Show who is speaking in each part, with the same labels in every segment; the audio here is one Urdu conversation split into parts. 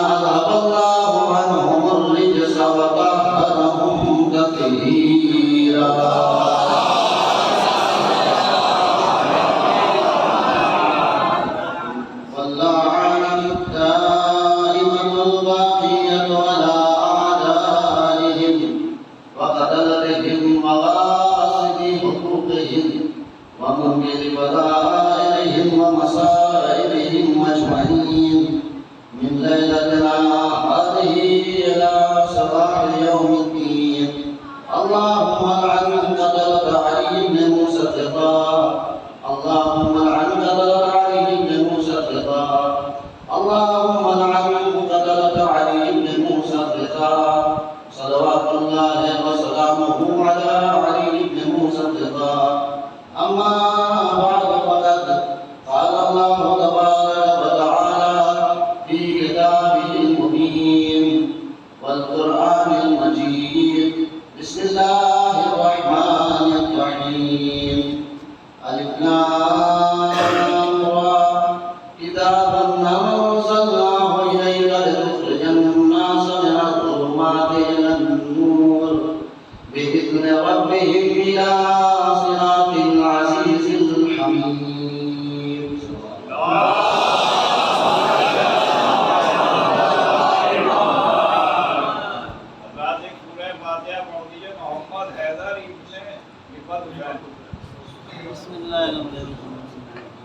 Speaker 1: أذهب الله عنهم الرجس وطهرهم تطهيرا واللعنة الدائمة الباقية على أعدائهم وقتلتهم وغاصب حقوقهم ومنكر بدائلهم ومصائبهم أجمعين من ليلتنا هذه إلى صباح يوم الدين. اللهم لعن قتلة علي بن موسى الرضا، اللهم لعن قتلة علي بن موسى الرضا، اللهم لعن قتلة علي بن موسى الرضا، صلوات الله وسلامه على علي بن موسى الرضا. أما بعد فقد قال الله تبارك وتعالى في كتابه المبين والقرآن المجيد. بسم الله الرحمن الرحيم. ألف لام را كتاب أنزلناه إليك لتخرج الناس من الظلمات إلى النور بإذن ربهم إلى صراط العزيز الحميد.
Speaker 2: بسم الله الرحمن الرحيم.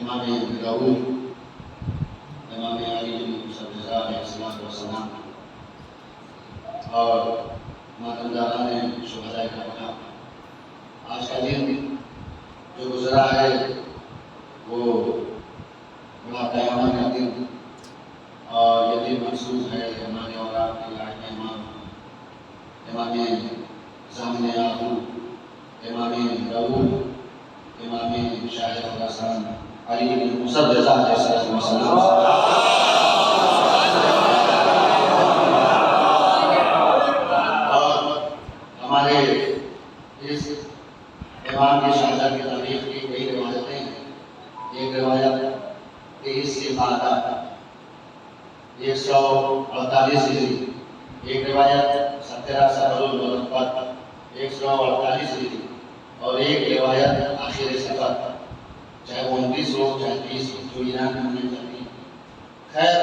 Speaker 1: امام داؤد امام علی بن موسیٰ الرضا علیہ السلام اور ماتمداران شہداء کربلا، آج کا دن جو گزرا ہے وہ بڑا قیامت کا دن اور یہ دن مخصوص ہے ہمارے اور آپ کے لاڈلے امام زامن یعقوب، امام داؤد، امام شاہ خراسان علی بن موسیٰ الرضا علیہ السلام. اور ہمارے اس امام کی شہادت کی تاریخ کی کئی روایتیں ہیں. ایک روایت 23 کے بعد 148 ہجری، ایک روایت 17 سفر الاول 148 ہجری، اور ایک روایت آخر سفر، چاہے وہ 29 ہو چاہے 30 ہو، جو ایران میں ہونے چاہتی ہے. خیر،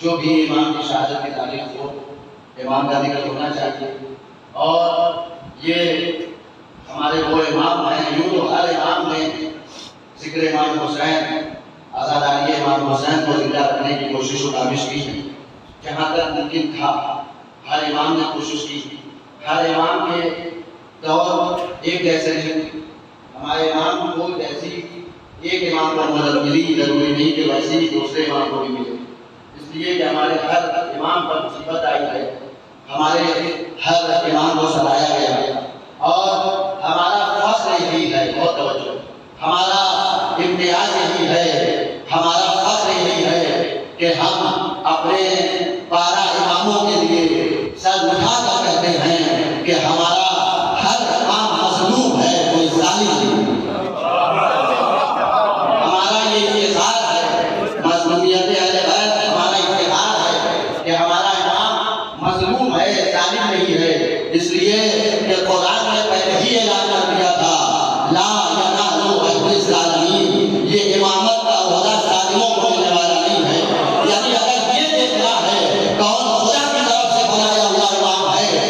Speaker 1: جو بھی امام کی شہادت کی تاریخ ہو، امام کا ذکر ہونا چاہیے. اور یہ ہمارے وہ امام ہیں، یوں تو ہر امام نے ذکر امام حسین، آزاداری امام حسین کو زندہ رکھنے کی کوشش و کاوش کی ہے. جہاں تک ممکن تھا ہر امام نے کوشش کی. ہر امام کے دور ایک جیسے نہیں، ہمارے امام کو جیسی ایک امام کو مدد ملی ضروری نہیں کہ ویسے ہی دوسرے امام کو بھی ملے. اس لیے کہ ہمارے ہر امام پر مصیبت آئی ہے، ہمارے ہر امام کو ستایا گیا ہے، اور ہمارا فخر یہی ہے، بہت توجہ، ہمارا امتیاز یہی ہے، ہمارا فخر یہی ہے کہ ہم اپنے 12 اماموں کے لیے سر اٹھا کر کہتے ہیں کہ ہمارا ہر امام مظلوم ہے، کوئی ظالم نہیں. ہمارا یہ اظہار ہے، مظلومیت اہل بیت ہمارا اظہار ہے کہ ہمارا امام مظلوم ہے، ظالم نہیں ہے. اس لیے کہ قرآن نے پہلے ہی اعلان کر دیا تھا لا ینال عہد الظالمین، یہ امامت کا عہدہ ظالموں کو ملنے والا نہیں ہے. یعنی اگر یہ دیکھنا ہے کون خدا کی طرف سے بنایا ہوا امام ہے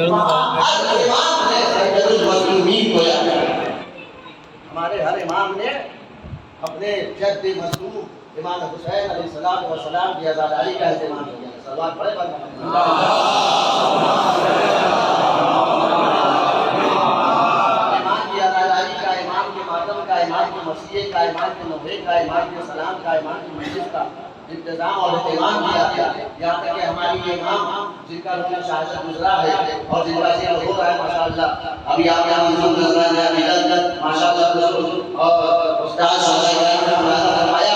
Speaker 1: امام نے سید المظلومین کو یاد کیا. ہمارے ہر امام نے اپنے جد مظلوم امام حسین علیہ السلام کی آزاداری کا اہتمام کیا. صلوات پڑھے امام کی آزاداری کا، امام کے ماتم کا، امام کے مسیح کا، امام کے نوحے کا، امام کے سلام کا، امام کی مجلس کا انتظام اور اہتمام کیا گیا. یہاں تک کہ ہماری یہ امام جن کا روح شہادت گزرا ہے اور جن کا ذکر ہو رہا ہے ماشاءاللہ، ابھی آپ یہاں منظور نظران ہے ماشاءاللہ اور استاد صاحب نے فرمایا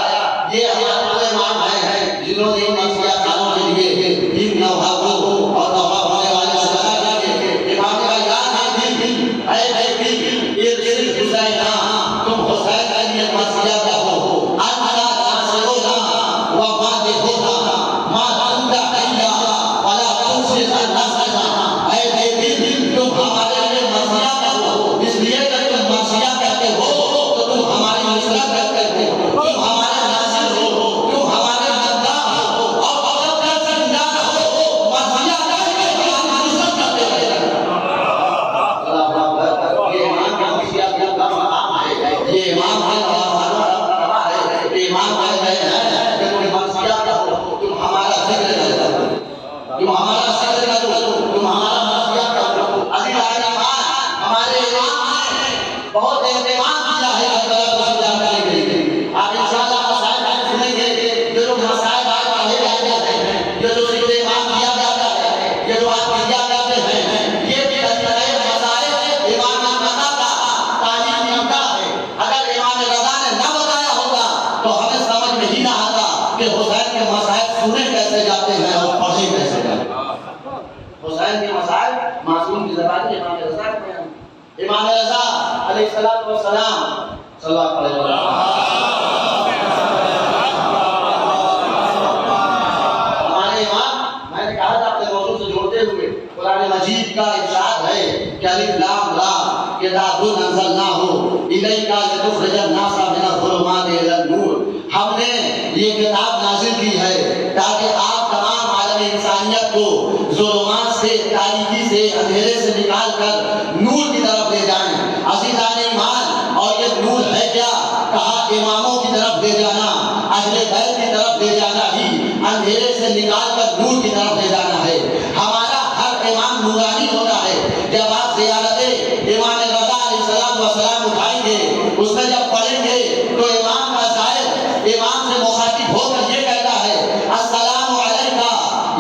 Speaker 1: یہ ہمارے امام ہیں جنہوں نے مسیح کاموں کے لیے دین نوحہ کو اور نوحہ ہونے والے شہداء کے امام کا یاد ہے دل اے دل یہ صرف حسین تم حسین کے لیے مسیح کا ہو اللہ ناصرنا وفاتحنا ما كنت حيا ولا تنسى نصرنا. اے دل تم ہمارے لیے مسیح کا ہو، اس لیے کہ تم مسیح کہتے ہو تو تم ہماری نصرت کرتے ہو، تم ہمارے ناصر ہو، تم ہمارے مدد ہو اور اگر تک زندہ ہو مسیح کہتے ہیں ہماری نصرت کرتے رہے. اللہ اکبر. یہ امام کا مسیح کا مقام ہے، یہ امام کا مرتبہ ہے، یہ امام کا تم ہمارا ذکر کرو، تم ہمارا مسیح کرو. عزیز ایمان ہمارے امام نے بہت اہتمام کیا ہے کربلا کو سجا کرنے کے لیے. آپ انشاءاللہ مسائل میں سنیں گے جو لوگ مسائل آج پڑھے جاتے ہیں، یہ جو ذکر امام کیا جاتا ہے، یہ جو آپ کیا کرتے ہیں، یہ بھی تذکرہ مسائل امام رضا کا تعلیم یافتہ ہے. اگر امام رضا نے نہ بتایا ہوگا تو ہمیں سمجھ میں ہی نہ آتا کہ حسین کے مسائل سنے کیسے جاتے ہیں اور پڑھے کیسے جاتے ہیں. حسین کے مسائل معصوم کی زبان میں امام رضا کے بیان. امام رضا علیہ السلام صلوات علیہ ہمارے امام، میں نے کہا تھا اپنے موضوع سے جوڑتے ہوئے قرآن مجید کا ارشاد ہے کہ الف لام را کتاب انزلناہ الیک لتخرج الناس من الظلمات الی النور. ہم نے یہ کتاب نازل کی ہے تاکہ آپ تمام عالم انسانیت کو ظلمات سے، تاریکی سے، اندھیرے سے نکال کر نور کی طرف لے جائیں. عزیزان ایمان، اور یہ نور ہے کیا؟ کہا اماموں کی طرف لے جانا، اہل بیت کی طرف لے جانا ہی اندھیرے سے نکال کر نور کی طرف لے جانا ہے. ہمارا ہر امام نورانی ہوتا ہے. جب آپ زیارت امام رضا علیہ السلام اٹھائیں گے، اس میں جب پڑھیں گے تو امام کا زائر امام سے مخاطب ہو کر یہ کہتا ہے السلام علیکہ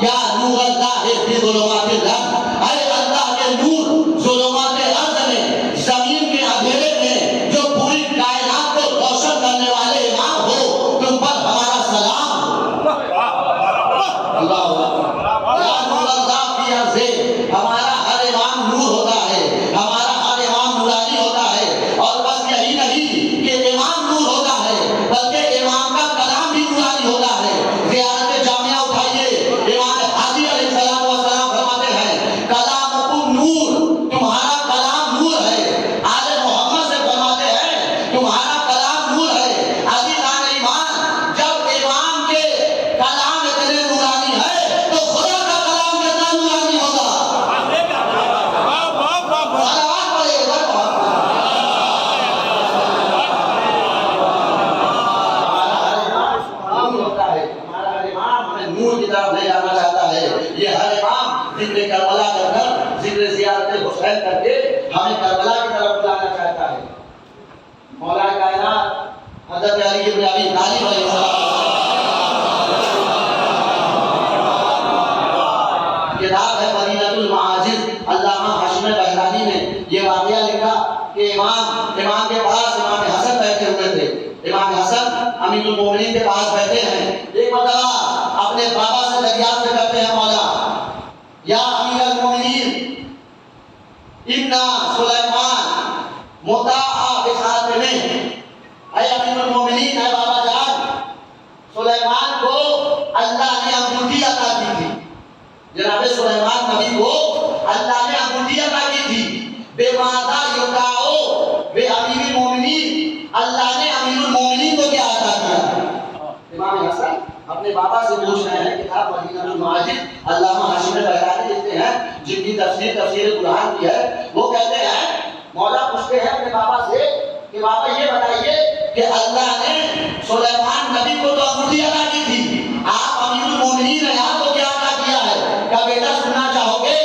Speaker 1: یا نور اللہ فی ظلمات الارض. اے اللہ کے نور ظلمات ارض میں، زمین کے اندھیرے میں جو پوری کائنات کو روشن کرنے والے امام ہو، تم پر ہمارا سلام ہو. اللہ یا نور اللہ فی ارض. ہمارا ہر امام نور ہوتا ہے، ہمارا ہر امام نورانی ہوتا ہے. اور بس یہی نہیں کہ امام نور ہوتا ہے بلکہ امام کا کلام بھی نورانی ہوتا ہے. زیارت جامعہ اٹھائیے، امام حاجی علیہ السلام فرماتے ہیں کلامکم نور، تمہارا کلام نور ہے. آل محمد سے فرماتے ہیں تمہارا کلام نور ہے. عزیزان ایمان، جب امام کے کلام اتنے نورانی ہے تو خدا کا کلام کتنا نورانی ہوگا. صلوات پڑھے نور کی طرف لے جانا چاہتا ہے. یہ ہر امام ذکر کربلا کر کر، ذکر زیارت حسین کر کے ہمیں کربلا کی طرف بلانا چاہتا ہے. مولا کائنات حضرت علی بن ابی طالب علیہ السلام کتاب ہے مدینۃ المعاجز. علامہ ہاشم بہرانی نے یہ واقعہ لکھا کہ امام کے پاس امام حسن بیٹھے ہوئے تھے. امام حسن امیر المومنین کے پاس بیٹھے ہیں. ایک مرتبہ اپنے بابا سے دریافت کرتے ہیں مولا یا امیر المومنین ان سلیمان مطاع بخاتمہ. اے امیر المومنین، اے بابا جان، سلیمان کو اللہ نے انگوٹھی عطا کی تھی. جناب سلیمان نبی کو اللہ نے انگوٹھی عطا کی تھی. بے ماذا یدعو بے امیر المومنین، اللہ نے امیر المومنین کو کیا عطا کیا؟ امام حسن اپنے بابا سے پوچھ رہے ہیں کہ کتاب مدینہ المعاجز علامہ ہاشم بہرانی لکھتے ہیں، جن کی تفسیر قرآن کی ہے، وہ کہتے ہیں مولا پوچھتے ہیں اپنے بابا سے کہ بابا یہ بتائیے کہ اللہ نے سلیمان نبی کو تو انگوٹھی عطا کی تھی، آپ امیر المومنین ہیں، آپ کو کیا عطا کیا ہے؟ کیا بیٹا سننا چاہو گے؟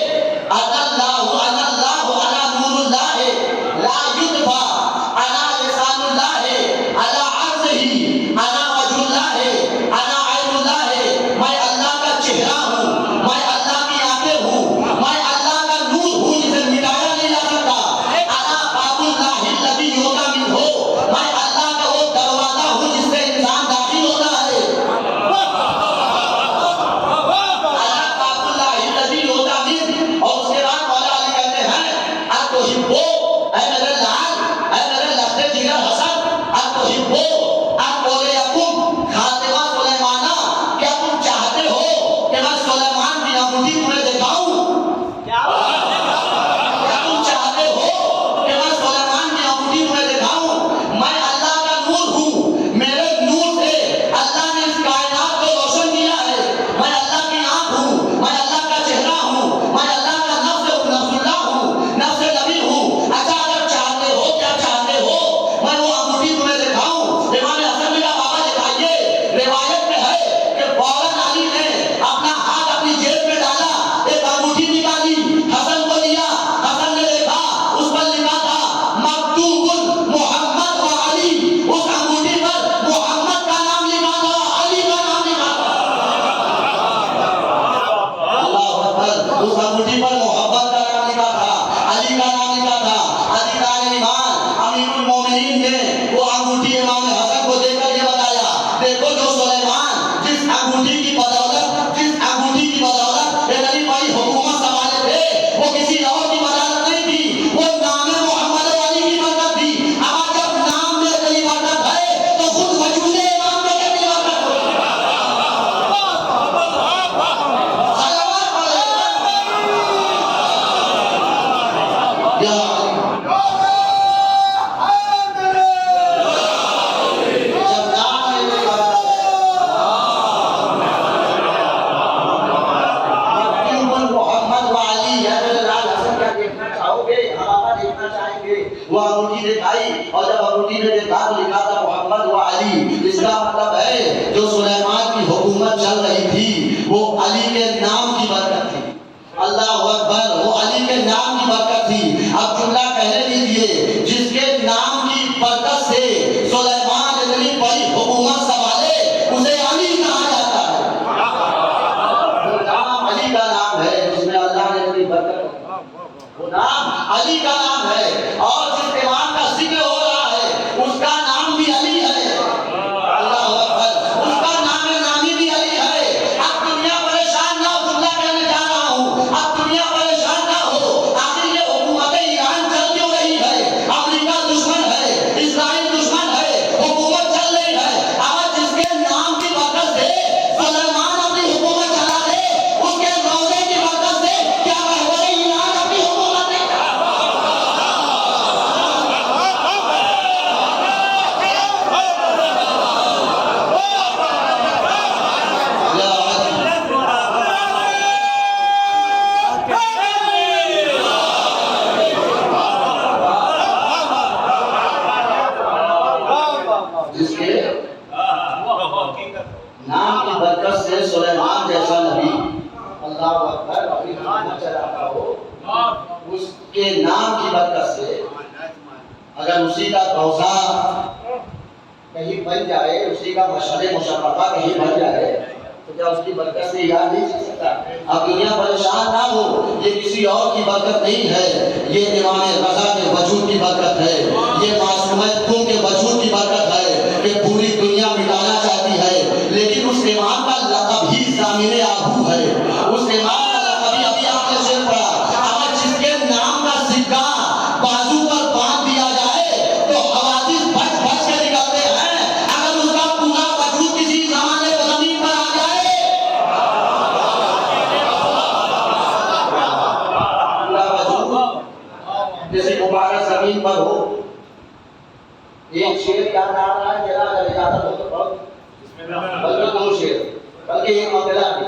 Speaker 1: وہ انگوٹھی دکھائی اور جب انگوٹھی میں دیکھا تو لکھا تھا محمد و علی. اس کا مطلب ہے جو سلیمان کی حکومت چل رہی تھی وہ علی کے نام کی برکت تھی. اللہ اکبر, وہ علی کے نام کی برکت تھی. اب جملہ کہنے دیجئے جس کے نام کی برکت سے سلیمان اتنی بڑی حکومت سنبھالے اسے علی کہا جاتا ہے. وہ نام علی کا نام ہے جس میں اللہ نے اتنی برکت, وہ نام علی کا نام ہے. اور جس امام کا ذکر ہو رہا ہے اس کا نام بھی علی ہے. اللہ اکبر, اس کا نام نامی بھی علی ہے. اب دنیا پریشان نہ ہو, جملہ کہنے جا رہا ہوں, اب دنیا پریشان نہ ہو. آخر یہ حکومت ایران چل کیوں رہی ہے؟ امریکہ دشمن ہے, اسرائیل دشمن ہے, حکومت چل رہی ہے. اب جس کے نام کی برکت سے سلیمان اپنی حکومت چلا دے, اس کے روزے کی برکت سے کیا رہبر ایران اپنی حکومت نہیں چلا؟ جس کے نام کی برکت سے سلیمان جیسا نبی اللہ اکبر اپنی حکومت چلاتا ہو, اس کے نام کی برکت سے اگر اسی کا روزہ کہیں بن جائے, اسی کا مشہد مشرفہ کہیں بن جائے تو کیا اس کی برکت سے یاد نہیں چل سکتا؟ اب دنیا پریشان نہ ہو, یہ کسی اور کی برکت نہیں ہے, یہ امام رضا کے وجود کی برکت ہے, یہ معصومہ تم کے وجود کی برکت ہے کہ پوری دنیا مٹانا چاہتی ہے لیکن اس امام کا لقب ہی ضامن آبو ہے. اس امام کا لقب ہی, ابھی آپ نے شعر پڑھا, اگر جس کے نام کا سکہ بازو پر باندھ دیا جائے تو حوادث بچ بچ کے نکلتے ہیں. اگر اس کا پورا وجود کسی زمانے پر زمین پر آ جائے, پورا وجود کسی مبارک زمین پر ہو. ایک شعر یاد آ رہا ہے, میرا اگر اجازت ہو تو بلکہ دو شعر. بلکہ یہ معاملہ بھی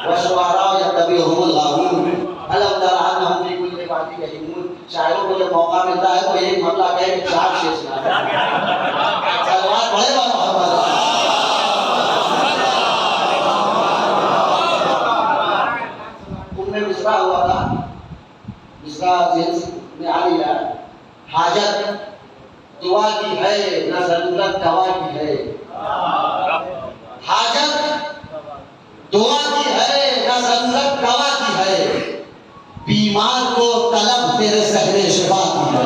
Speaker 1: وَشُعَرَاءُ يَتَّبِعُهُمُ الْغَاوُونَ أَلَمْ تَرَ أَنَّهُمْ فِي كُلِّ وَادٍ يَهِيمُونَ. شاعروں کو جب موقع ملتا ہے تو ایک مرتبہ کہے کہ 4 شعر سنا دیں. صلوات پڑھے با محمد. ان میں مصرع ہوا تھا، مصرع ذہن میں آ گیا. حاجت دعا کی ہے نہ ضرورت دوا کی ہے. حاجت دعا کی ہے نہ ضرورت دوا کی ہے. بیمار کو طلب تیرے صحن شفا کی ہے.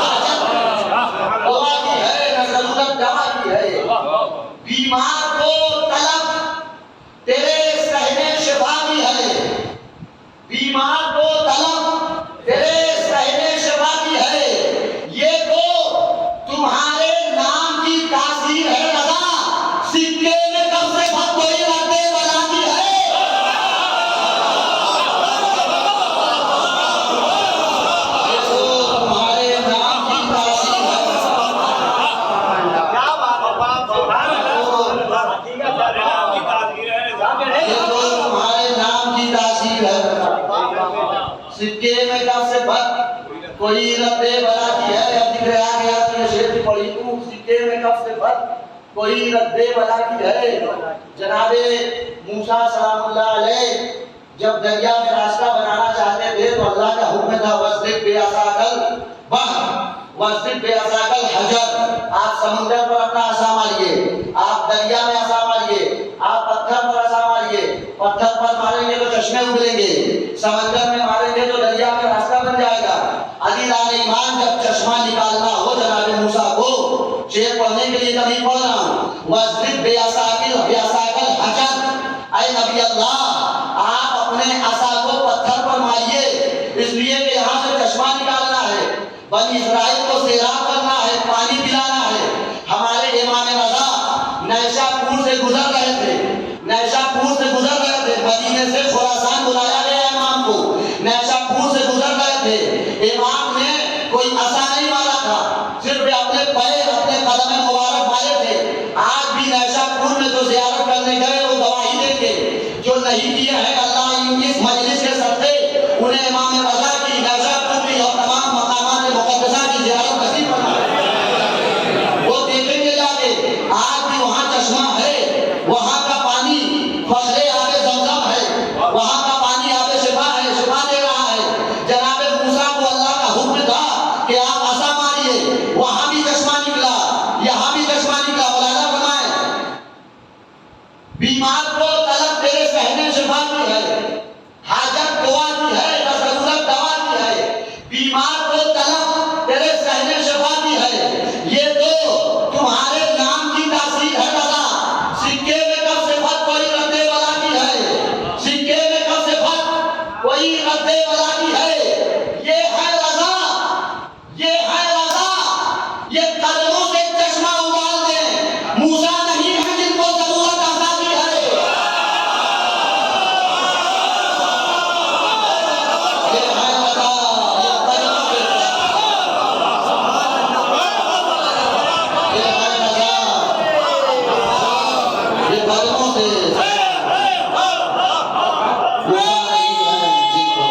Speaker 1: حاجت دعا کی ہے نہ ضرورت دوا کی ہے. بیمار کو طلب تیرے صحن شفا کی ہے. بیمار کو طلب تیرے صحن شفا کی ہے. یہ تو تمہارے نام کی تاثیر ہے رضا. سکے میں کب سے بھت کوئی رکھتے بلا کی ہے. یہ تو تمہارے نام کی تاثیر ہے.
Speaker 3: کیا بات ہے باپ سبحان اللہ.
Speaker 1: یہ تو تمہارے نام کی تاثیر ہے. سکے میں کب سے بھت کوئی رکھتے بلا کی ہے. اب دکھ رہا کہ آپ نے شعر بھی پڑھی تو سکے میں کب سے بھت کوئی رد بلا کی ہے. جناب موسیٰ سلام اللہ علیہ جب دریا میں راستہ بنانا چاہتے تھے تو اللہ کا حکم تھا وَاسْرِبْ بِعَصَاكَ الْبَحْرَ وَاسْرِبْ بِعَصَاكَ الْحَجَرَ. آپ سمندر پر اپنا عصا ماریے، آپ دریا میں عصا ماریے، آپ پتھر پر عصا ماریے. پتھر پر ماریں گے تو چشمے ابلیں گے، سمندر میں ماریں گے تو دریا میں راستہ بن جائے گا. علی لال ایمان جب چشمہ نکالنا ہو جناب موسیٰ کو شعر پڑھنے کے لیے نہیں پڑھ رہا ہوں. وَاسْرِبْ بِعَصَاكَ الْحَجَرَ. اے نبی اللہ آپ اپنے عصا کو پتھر پر ماریے، اس لیے کہ یہاں سے چشمہ نکالنا ہے، بنی اسرائیل کو سیراب کرنا ہے، پانی پلانا ہے. ہمارے امام رضا نیشا پور سے گزر رہے تھے، نیشا پور سے گزر رہے تھے. مدینے سے خراسان بلایا گیا امام کو، نیشا پور سے گزر رہے تھے. امام نے کوئی عصا نہیں مارا تھا، صرف اپنے پیر اپنے قدم مبارک مارے تھے. آج بھی نیشا پور میں جو زیارت کرنے گئے وہ گواہی دیں گے. جو نہیں کیے ہیں اللہ اس مجلس کے صدقے انہیں امام رضا کی نیشا پور کی اور تمام مقامات مقدسہ کی زیارت نصیب فرمائے. وہ دیکھیں گے جا کے آج بھی وہاں چشمہ ہے، وہاں کا پانی فضل آب زمزم ہے، وہاں کا پانی آب شفا ہے، شفا دے رہا ہے. جناب موسیٰ کو اللہ کا حکم تھا کہ آپ عصا ماریے، وہاں بھی چشمہ نکلا، یہاں بھی چشمہ نکلا. مولانا فرمائے بیمار کو طلب تیرے صحن شفا کی ہے. حاجت دعا کی ہے نہ ضرورت دوا کی ہے. بیمار کو طلب تیرے صحن شفا کی ہے. یہ تو تمہارے نام کی تاثیر ہے رضا. سکے میں کب سے بھت کوئی رد بلا کی ہے. سکے میں کب سے بھت کوئی رد بلا کی ہے. یہ ہے رضا، یہ ہے رضا. یہ قدموں سے چشمہ ابال دیں. موسیٰ نہیں ہے جن کو ضرورت عصا کی ہے. یہ ہے رضا، یہ قدموں سے یہ ہے رضا، یہ قدموں سے موسیٰ نہیں ہے جن کو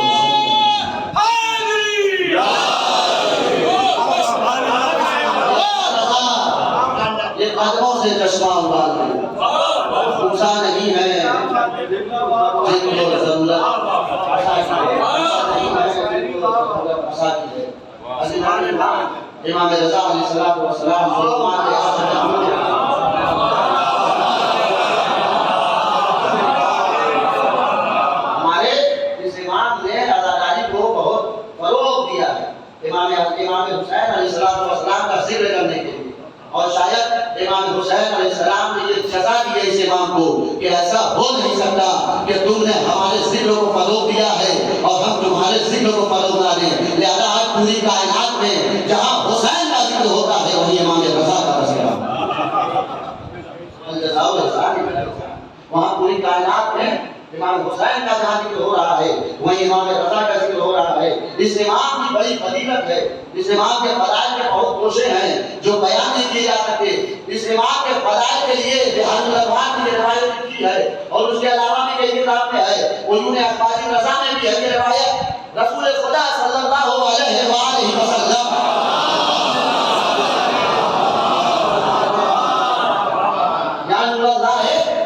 Speaker 1: یہ قدموں سے چشمہ ابال دے. موسیٰ نہیں ہے جن کو ضرورت عصا کی ہے. امام رضا علیہ السلام ہمارے اس امام نے اداکاری کو بہت فروغ دیا ہے. امام حسین علیہ السلام کا ذکر کرنے کے لیے، اور شاید امام حسین علیہ السلام نے یہ سزا دی ہے اس امام کو کہ ایسا ہو نہیں سکتا کہ تم نے ہمارے ذکر کو فروغ دیا ہے اور ہم تمہارے ذکر کو فروغ نہ دیں. لہذا آج پوری کائنات میں جہاں حسین کا ذکر ہوتا ہے وہیں امام رضا کا تذکرہ. وہاں پوری کائنات میں امام حسین کا جہاں ذکر ہو رہا ہے وہیں امام رضا کا ذکر ہو رہا ہے. اس امام کی بڑی فضیلت ہے. اس امام کے فضائل کے بہت گوشے ہیں جو بیان نہیں کیے جا سکتے. اس امام کے فضائل کے لیے بہار الرحمان کی روایت کی ہے اور اس کے علاوہ بھی کئی کتاب میں ہے. عیون اخبار رضا میں بھی ہے یہ روایت. رسول خدا صلی اللہ علیہ وآلہ وسلم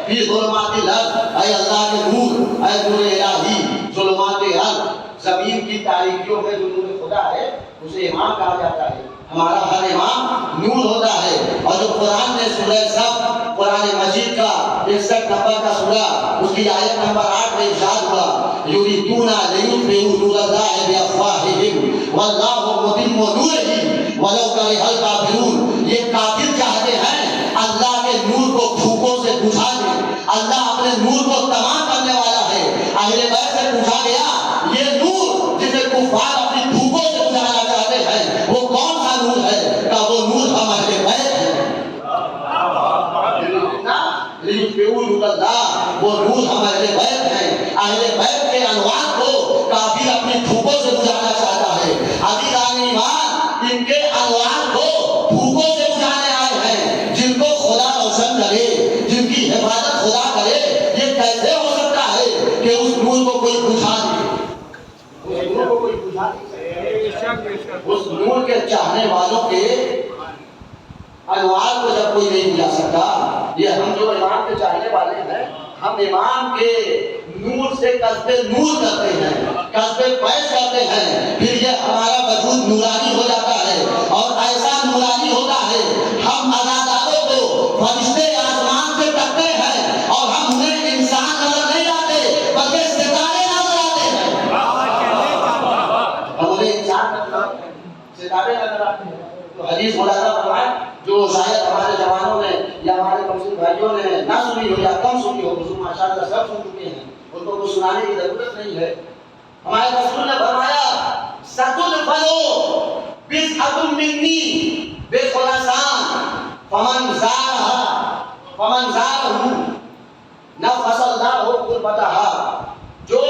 Speaker 1: فی ظلمات الارض، اے اللہ کے نور، اے نور الہی، ظلمات الارض، زمین کی تاریکیوں میں جو نور خدا ہے اسے امام کہا جاتا ہے. ہمارا ہر امام نور ہوتا ہے. اور جو قرآن نے سورہ صف قرآن مجید کا 61 نمبر کا سورہ اس کی آیت نمبر 8 میں ارشاد ہوا یریدون لیطفئوا نور اللہ بافواہہم واللہ متم نورہ ولو کرہ الکافرون. یہ کافر چاہتے ہیں اللہ کے نور کو پھوکوں سے بجھا دے. اللہ اپنے نور کو تمام کرنے والا ہے. اہل بیت سے پوچھا گیا یہ نور جسے کفار اپنی پھوکوں سے بجھانا چاہتے ہیں وہ کون سا نور ہے؟ کہ وہ نور ہم اہل بیت ہیں. وہ نور ہم اہل بیت ہیں. اہل بیت کے انوار کو کافر اپنی پھوکوں سے بجھانا چاہتا ہے. عزیزان ایمان ان کے انوار کو پھوکوں سے بجھانے آئے ہیں. جن کو خدا روشن کرے جن کی حفاظت خدا کرے یہ کیسے ہو سکتا ہے کہ اس نور کو کوئی بجھا دے؟ اس نور کو کوئی بجھا دے؟ اس نور کے چاہنے والوں کے انوار کو جب کوئی نہیں بجھا سکتا. یہ ہم جو امام کے چاہنے والے ہیں ہم امام کے نور سے قصد نور کرتے ہیں قصد پیش کرتے ہیں. پھر یہ ہمارا وجود نورانی ہو جاتا ہے اور ایسا نورانی ہوتا ہے ہم عزاداروں کو فرشتے آسمان سے تکتے ہیں اور ہم انہیں انسان نظر نہیں آتے بلکہ ستارے نظر آتے ہیں. ہم انہیں انسان ستارے نظر آتے ہیں. تو حدیث مولانا فرمائے جو شاید ہمارے جوانوں نے یا ہمارے کمسن بھائیوں نے نہ سنی ہو یا کم سنی ہو حضور ماشاءاللہ سب سن چکے ہیں ان کو کچھ سنانے کی ضرورت نہیں ہے. ہمارے رسول نے فرمایا ستدخلوا بضعة منی بخراسان فمن زارہ نفس اللہ قربتہا. جو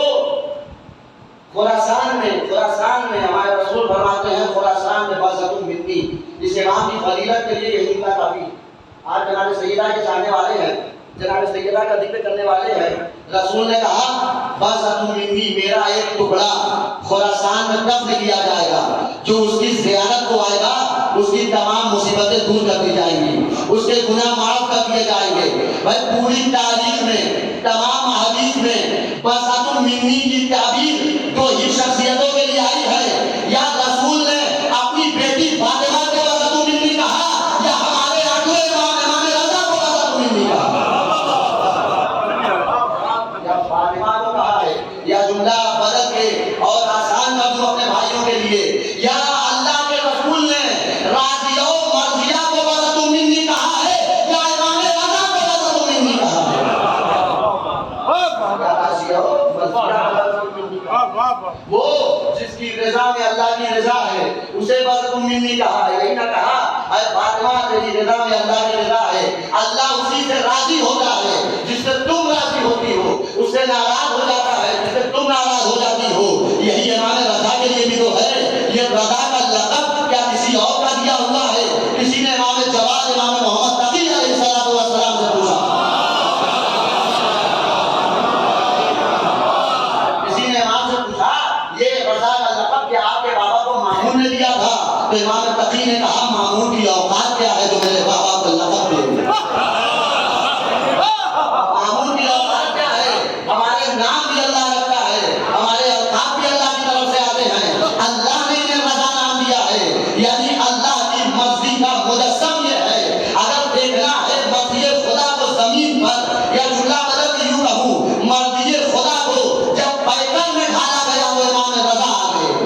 Speaker 1: خراسان میں ہمارے رسول فرماتے ہیں خراسان میں بضعة منی. اس امام کی فضیلت کے لیے یہی اتنا کافی. آج جناب سیدہ کے چاہنے والے ہیں جناب سیدہ کا ذکر کرنے والے ہیں. رسول نے کہا بضعة منی میرا ایک ٹکڑا خراسان میں دفن کیا جائے گا. جو اس کی زیارت کو آئے گا اس کی تمام مصیبتیں دور کر دی جائیں گی اس کے گناہ معاف کر دیے جائیں گے. بھائی پوری تاریخ میں تمام حدیث میں بضعة منی کی تعبیر دو ہی شخصیتوں کے لیے آئی ہے. یا رسول نے اپنی بیٹی فاطمہ کو بضعة منی کہا یا ہمارے اگلے امام رضا کو بضعة منی کہا. یا فاطمہ کو کہا ہے یا جملہ بدل کے اور آسان کر دو اپنے بھائیوں کے لیے. یا اللہ کے رسول نے راضیہ و مرضیہ کو بضعة منی کہا ہے یا امام رضا کو بضعة منی کہا ہے. یا راضیہ و وہ جس کی رضا میں اللہ کی رضا ہے اسے بضعة منی کہا ہے. یہی نہ کہا اے فاطمہ تیری رضا میں اللہ کی رضا ہے. اللہ اسی سے راضی ہوتا ہے جس سے تم راضی ہوتی ہو. اس سے ناراض ہو جاتا ہے جس سے تم ناراض ہو جاتی ہو. یہی امام رضا کے لیے بھی تو ہے. یہ رضا کا لقب کیا کسی اور کا دیا ہوا ہے؟ کسی نے امام جواد امام محمد تقی علیہ السلام سے پوچھا تو امام تقی نے کہا مامون کی اوقات کیا ہے جو میرے بابا کو لقب دے. مامون کی اوقات کیا ہے؟ ہمارے نام بھی اللہ رکھتا ہے ہمارے اوقات بھی اللہ کی طرف سے آتے ہیں. اللہ نے انہیں رضا نام دیا ہے یعنی اللہ کی مرضی کا مجسم یہ ہے. اگر دیکھنا ہے مرضی خدا کو زمین پر یا جملہ بدل کے یوں کہوں مرضی خدا کو جب پیکر میں ڈھالا گیا تو امام رضا آ گئے.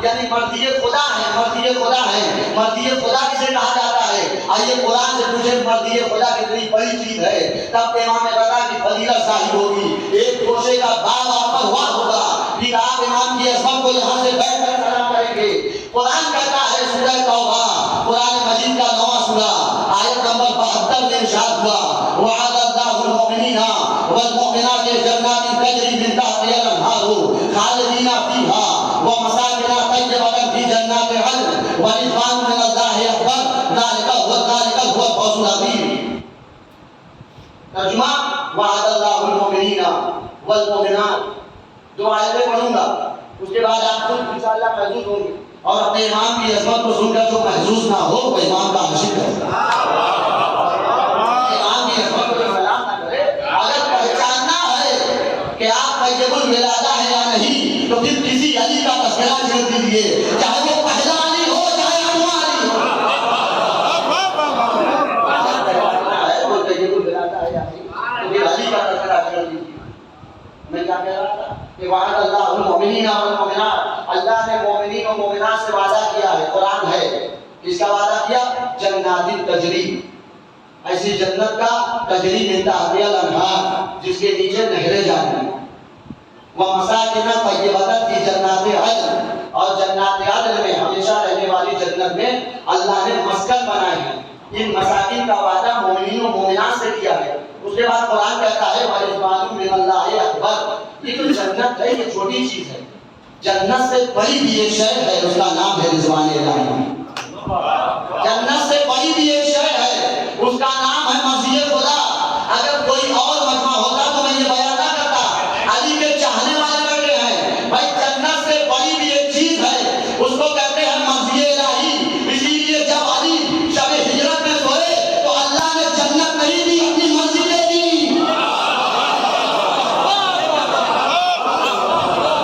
Speaker 1: یعنی مرضی خدا ہے مرضی خدا کسے کہا جاتا ہے؟ آئیے قرآن سے پوچھیں مرضی خدا کتنی بڑی چیز ہے تب امام رضا کی فضیلت ظاہر ہوگی. ایک گوشے کا باب آپ پر ہوا ہوگا پھر آپ امام کی عظمت کو یہاں سے بیٹھ کر سلام کریں گے. قرآن کہتا ہے سورہ توبہ قرآن مجید کا 9واں سورہ آیت نمبر 52 خالدین فیہا ومساکن طیبۃ فی جنات عدن ورضوان من اللہ اکبر ذالک هو الفوز العظیم۔ ترجمہ وعد اللہ المؤمنین والمؤمنات۔ دو آیتیں پڑھوں گا، اس کے بعد آپ خود انشاءاللہ محظوظ ہوں گے، اور اپنے امام کی عظمت کو سن کر جو محظوظ نہ ہو وہ امام کا عاشق ہے۔ امام کی عظمت کو سلام نہ کرے، اگر پہچاننا ہے کہ آپ طیب الولادہ ہے یا نہیں تو پھر کسی علی کا تذکرہ چھیڑ دیجیے، چاہے وہ پہلا علی ہو چاہے اتواں علی ہو۔ اگر پہچاننا ہے وہ طیب الولادہ ہے یا نہیں تو پھر علی کا تذکرہ چھیڑ دیجیے۔ میں کیا کہہ رہا تھا کہ وعد اللہ المؤمنین والمؤمنات، اللہ نے مومنین و مومنات سے وعدہ کیا ہے، قرآن ہے، کس کا وعدہ کیا؟ جنات تجری، ایسی جنت کا تجری من تحتہا الانہار، جس کے نیچے نہریں جاتی ہیں، ومساکن طیبۃ فی جنات عدن، اور جنات عدن میں ہمیشہ رہنے والی جنت میں اللہ نے مسکن بنائے ہیں۔ ان مساکن کا وعدہ مومنین و مومنات سے کیا ہے۔ اس کے بعد قرآن کہتا ہے وَرِضْوَانٌ مِّنَ اللَّهِ اکبر، یہ تو جنت ہے، یہ چھوٹی چیز ہے، جنت سے بڑی بھی ایک شے ہے، اس کا نام ہے رضوان الہی۔ جنت سے بڑی بھی ایک شے ہے، اس کا نام ہے مرضی خدا۔ اگر کوئی اور مجمع ہوتا تو میں یہ بیان نہ کرتا، علی کے چاہنے والے بیٹھے ہیں، بھائی جنت سے بڑی بھی ایک چیز ہے، اس کو کہتے ہیں مرضی الہی۔ اسی لیے جب علی شب ہجرت میں سوئے تو اللہ نے جنت نہیں دی، اپنی مرضی دے دی۔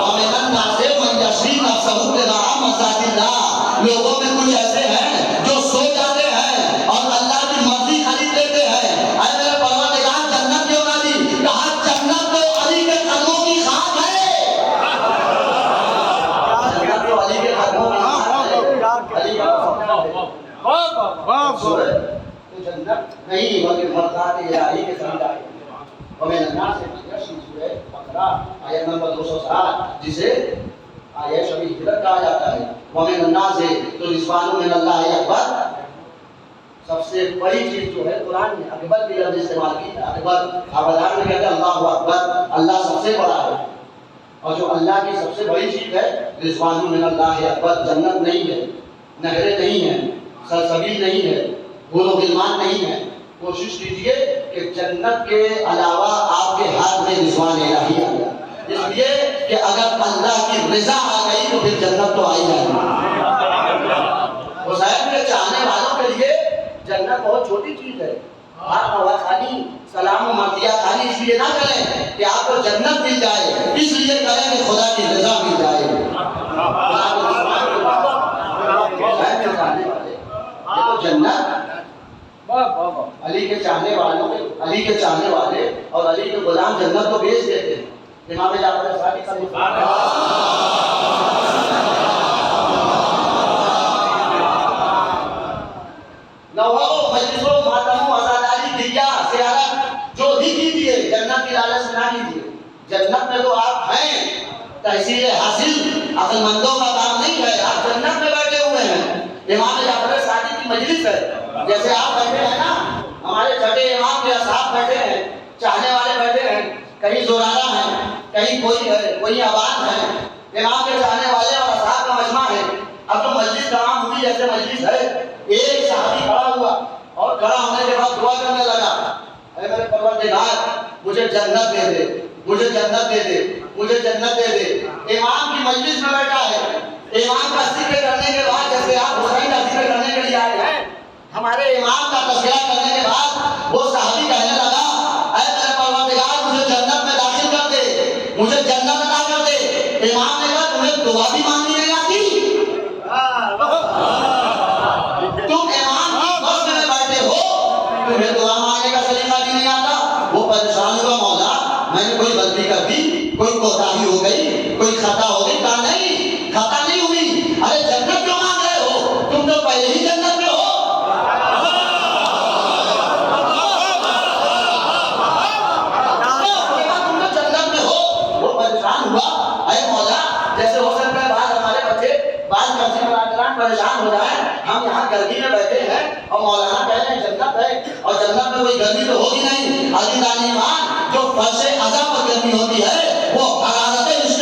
Speaker 1: وَمِنَ النَّاسِ مَن يَشْرِي نَفْسَهُ ابْتِغَاءَ مَرْضَاتِ اللَّهِ، لوگوں میں کچھ ایسے ہیں جو سو جاتے ہیں اور اللہ کی مرضی خرید لیتے ہیں۔ اے میرے پروردگار جنت کیوں نہ دی؟ کہا جنت تو علی کے قدموں کی خاک ہے، جنت تو علی کے قدموں کی خاک ہے، علی کا تو جنت نہیں بلکہ مرضات الہی کے سمجھا ہے۔ وَمِنَ النَّاسِ مَن يَشْرِي، سورہ بقرہ آیت نمبر 207، جسے آیت شب ہجرت کہا جاتا ہے۔ وَمِنَ النَّاسِ تو رضوان من اللہ اکبر، سب سے بڑی چیز جو ہے قرآن نے اکبر کی لفظ استعمال کی ہے۔ اکبر حوالات میں کہتے ہیں اللہ اکبر، اللہ سب سے بڑا ہے، اور جو اللہ کی سب سے بڑی چیز ہے رضوان من اللہ اکبر، جنت نہیں ہے، نہریں نہیں ہیں، سلسبیل نہیں ہے، گول و غلمان نہیں ہے۔ کوشش کیجئے کہ جنت کے علاوہ آپ کے ہاتھ میں رضوان الہی آ جائے، اس لیے کہ اگر اللہ کی رضا آ گئی تو پھر جنت تو آ ہی جائے گی۔ حسین کے چاہنے والوں کے لیے جنت بہت چھوٹی چیز ہے۔ آپ ہوا خالی سلام و مرضیہ خالی اس لیے نہ کریں کہ آپ کو جنت مل جائے، اس لیے کریں کہ خدا کی رضا مل جائے۔ حسین کے چاہنے والے دیکھو جنت علی کے چاہنے والوں کے، علی کے چاہنے والے اور علی کے غلام جنت کو بیچ دیتے ہیں۔ امام جعفر صادق نوحو مجلسو ماتمو عزاداری دیا سیارت جو بھی کیجئے جنت کی لالچ نہ کیجئے۔ جنت میں تو آپ ہیں، تحصیل حاصل عقل مندوں کا کام نہیں ہے، آپ جنت میں بیٹھے ہوئے ہیں۔ امام جعفر صادق کی مجلس ہے، جیسے آپ بیٹھے ہیں نا، ہمارے چھٹے امام کے اصحاب بیٹھے ہیں، چاہنے والے بیٹھے ہیں، کہیں زورارا ہیں، کہیں کوئی ہے، کوئی آباد ہے، امام کے چاہنے والے اور اصحاب کا مجمع ہے۔ اب تو مجلس تمام ہوئی، جیسے مجلس ہے، ایک صحابی کھڑا ہوا اور کھڑا ہونے کے بعد دعا کرنے لگا، اے میرے پروردگار مجھے جنت دے دے، مجھے جنت دے دے، مجھے جنت دے دے۔ امام کی مجلس میں بیٹھا ہے، امام کا ذکر کرنے کے بعد، جیسے آپ حسین کا ذکر کرنے کے لیے آئے ہیں، ہمارے امام کا تذکرہ کرنے کے بعد وہ صحابی کہنے لگا، اے میرے پروردگار مجھے جنت میں داخل کر دے، مجھے جنت عطا کر دے۔ امام نے کہا تمہیں دعا بھی مانگنی نہیں آتی؟ تم امام کی بس میں بیٹھے ہو، تمہیں دعا مانگنے کا سلیقہ بھی نہیں آتا؟ وہ پریشان ہوا، مولا میں نے کوئی غلطی کر دی، کوئی کوتاہی ہو گئی، کوئی خطا ہو گئی؟ کہا نہیں، خطا نہیں ہوئی۔ ارے جنت کیوں مانگ رہے ہو؟ تم تو پہلے ہی جنت میں ہو۔ جیسے ہو سکتا ہے بعض ہمارے بچے بعض مسجد برادران پریشان ہو جائیں، ہم یہاں گرمی میں بیٹھے ہیں اور مولانا کہہ رہے ہیں جنت ہے، اور جنت میں کوئی گرمی تو ہوگی نہیں۔ عزیزان ایمان، جو فرش اعظم پر گرمی ہوتی ہے وہ حرارت عشق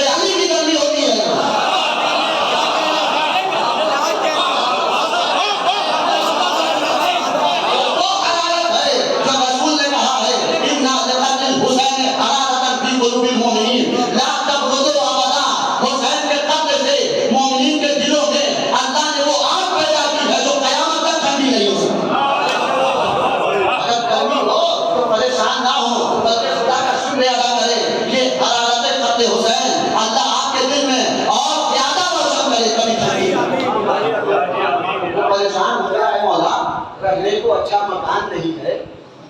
Speaker 4: رہنے کو اچھا مکان نہیں ہے،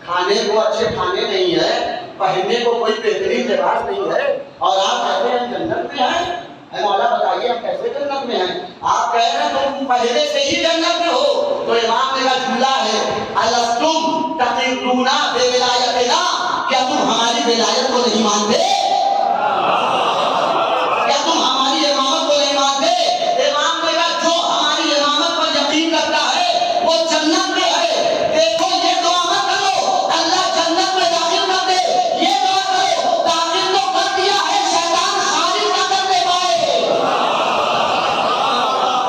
Speaker 4: کھانے کو اچھے کھانے نہیں ہے، پہننے کو کوئی بہترین لباس نہیں ہے، اور آپ کہتے ہیں جنت میں ہیں؟ اے مولا بتائیے ہم کیسے جنت میں ہیں؟ آپ کہہ رہے ہیں تم پہلے سے ہی جنت میں ہو، تو امام نے کا جملہ ہے الستم تقرون بولایتنا، کیا تم ہماری ولایت کو نہیں مانتے؟ کیا تم ہماری امامت کو نہیں مانتے؟ امام نے کہا جو ہماری امامت پر یقین رکھتا ہے وہ جنت میں ہے۔ دیکھو یہ دعا مت کرو اللہ جنت میں داخل کر دے، یہ دعا کرو داخل تو کر دیا ہے شیطان خارج نہ کرنے پائے۔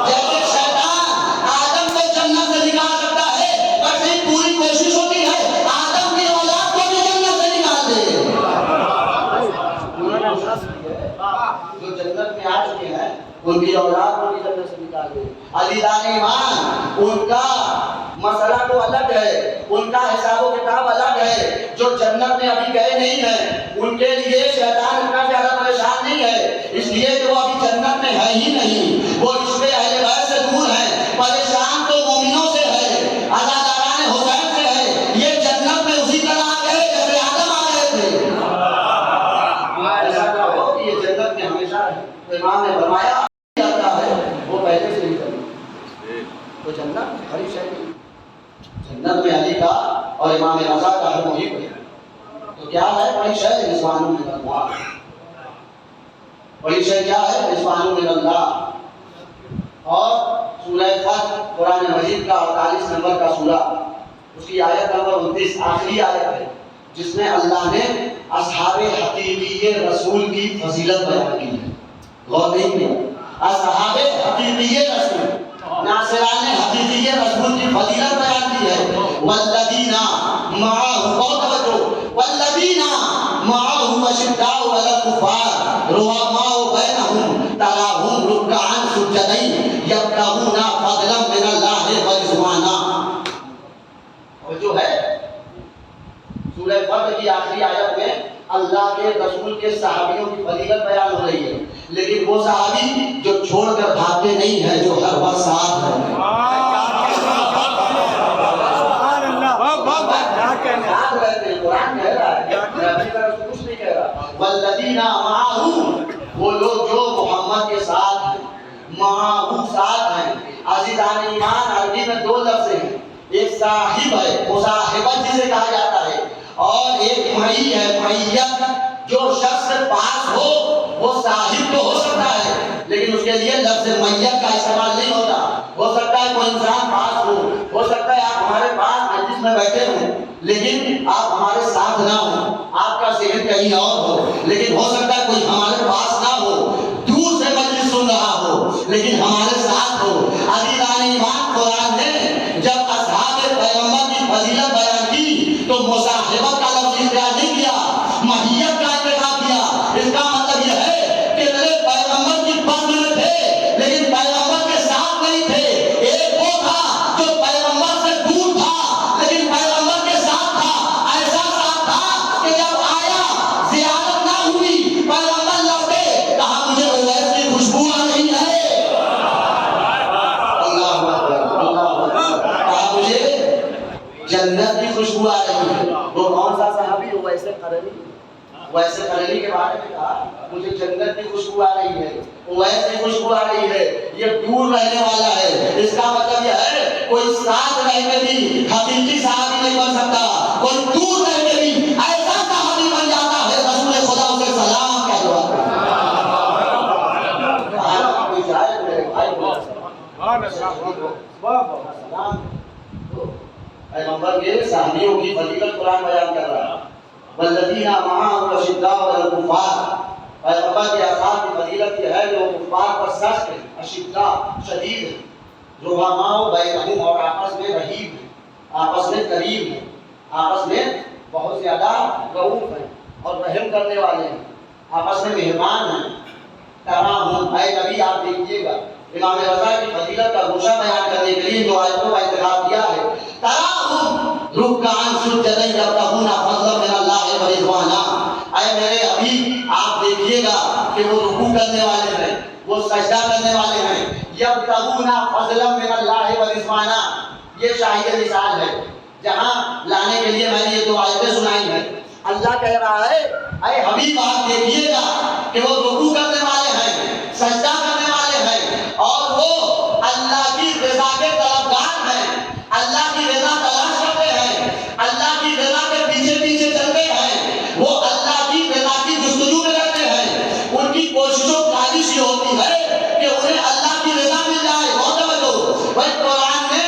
Speaker 4: جیسے شیطان آدم کو جنت سے نکال سکتا ہے، ویسے ہی پوری کوشش ہوتی ہے آدم کی اولاد کو بھی جنت سے نکال دے۔ جو جنت میں آ چکے ہیں ان کی اولاد کو بھی جنت سے نکال دے۔ عزیزان ایمان، ان کا مسئلہ تو الگ ہے، ان کا حساب و کتاب الگ ہے۔ جو جنت میں ابھی گئے نہیں ہیں ان کے لیے شیطان اتنا زیادہ پریشان نہیں ہے، اس لیے کہ وہ ابھی جنت میں ہے ہی نہیں، وہ رشتے اہل بیت سے دور ہیں۔ پریشان تو مومنوں سے ہے، عزاداران حسین سے ہے، یہ جنت میں اسی طرح آ گئے جیسے آدم آ گئے تھے۔ ایسا نہ ہو کہ یہ جنت میں ہمیشہ رہے۔ تو امام نے فرمایا جاتا ہے وہ پہلے سے ہی جنت، تو جنت ہری شے نہیں، جنت میں علی کا اور امام رضا کا حکم ہی ہے۔ تو کیا ہے بڑی شے؟ رضوان من اللہ، بڑی شے کیا ہے؟ رضوان من اللہ۔ اور سورہ فتح قرآن مجید کا 48 نمبر کا سورہ، اس کی آیت نمبر 29 آخری آیت ہے جس میں اللہ نے اصحاب حقیقی رسول کی فضیلت بیان کی ہے۔ غور نہیں کیا؟ اصحاب حقیقی رسول، ناصران حقیقی رسول کی فضیلت بیان کی ہے۔ والذین معہ، بہت توجہ، والذین معہ اشداء علی الکفار رحماء بینہم تراہم رکعا سجدا یبتغون فضلا من اللہ ورضوانا۔ اور جو ہے سورہ فتح کی آخری آیت میں اللہ کے رسول کے صحابیوں کی فضیلت بیان ہو رہی ہے، لیکن وہ صحابی جو چھوڑ کر بھاگتے نہیں ہیں، جو ہر وقت ساتھ ہیں۔ ساتھ رہتے ہیں، قرآن کہہ رہا ہے، میں اپنی طرف سے کچھ نہیں کہہ رہا۔ والذین معہ، وہ لوگ جو محمد کے ساتھ ہیں، معہ ساتھ ہیں۔ عزیزان ایمان، عربی میں دو لفظ ہیں، ایک صاحب ہے، مصاحبت جسے کہا جاتا ہے، اور ایک معی ہے، معیت۔ جو شخص پاس ہو وہ صاحب تو ہو سکتا ہے، لیکن اس کے لیے لفظ معیت کا استعمال نہیں ہوتا۔ ہو سکتا ہے کوئی انسان پاس ہو سکتا ہے آپ ہمارے پاس مجلس میں بیٹھے ہوں لیکن آپ ہمارے ساتھ نہ ہوں، آپ کا ذہن کہیں اور ہو، لیکن ہو سکتا ہے کوئی ہمارے پاس نہ ہو، دور سے مجلس سن رہا ہو لیکن ہمارے ساتھ ہو۔ عزیزان ایمان، قرآن نے جب اصحاب پیغمبر کی فضیلت بیان کی تو مصاحبت کا لفظ استعمال نہیں کیا، معیت کا انتخاب کیا۔ اس کا مطلب یہ ہے کہ میرے پیغمبر کی بس میں تھے لیکن پیغمبر کے ساتھ نہیں تھے۔ ایک وہ تھا جو پیغمبر سے دور تھا لیکن پیغمبر کے ساتھ تھا، ایسا ساتھ تھا کہ جب آیا زیارت نہ ہوئی، پیغمبر لوٹے، کہا مجھے اویس کی خوشبو آ رہی ہے، اللہ اکبر، اللہ اکبر، کہا مجھے جنت کی خوشبو آ رہی ہے۔ وہ کون سا صحابی؟ اویس قرنی۔ اویس قرنی کے بارے میں کہا مجھے جنت کی خوشبو آ رہی ہے، اویس کی خوشبو آ رہی ہے، یہ دور رہنے والا ہے۔ اس کا مطلب یہ ہے کوئی ساتھ رہ کے بھی حقیقی صحابی نہیں بن سکتا، کوئی دور رہ کے بھی ایسا صحابی بن جاتا ہے رسول خدا اسے سلام کہہ دو۔ کوئی جائے میرے بھائی سلام، پیغمبر کے صحابیوں کی فضیلت قرآن بیان کر رہا ہے۔ والذین معہ اشداء علی الکفار، پیغمبر کے اصحاب کی فضیلت یہ ہے کہ وہ کفار پر سخت ہے، اشداء شدید ہے، رحماء بینہم، اور آپس میں رحیم ہے، آپس میں قریب ہے، آپس میں بہت زیادہ رؤوف ہیں اور رحم کرنے والے ہیں، آپس میں مہربان ہیں۔ تراہم، اے نبی آپ دیکھیے گا امام رضا کی فضیلت کا گوشہ بیان کرنے کے لیے جو آیتوں کا انتخاب کیا ہے۔ تراہم رکعا سجدا یبتغون فضلا من اللہ ورضوانا، اے میرے حبیب آپ دیکھیے گا کہ وہ رکوع کرنے والے ہیں، وہ سجدہ کرنے والے ہیں۔ یبتغون فضلا من اللہ ورضوانا، یہ شاہد مثال ہے جہاں لانے کے لیے میں نے یہ دو آیتیں سنائی ہیں. اللہ کہہ رہا ہے اے حبیب آپ دیکھیے گا کہ وہ رکوع کرنے والے ہیں, سجدہ کرنے والے ہیں, اور وہ اللہ کی رضا کے طلبگار ہیں, اللہ کی رضا تلاش کرتے ہیں, اللہ کی رضا کے پیچھے پیچھے چلتے ہیں, وہ اللہ کی رضا کی جستجو میں رہتے ہیں. ان کی کوششوں خالص یہ ہوتی ہے کہ انہیں اللہ کی رضا مل جائے. بہت توجہ. بھائی قرآن نے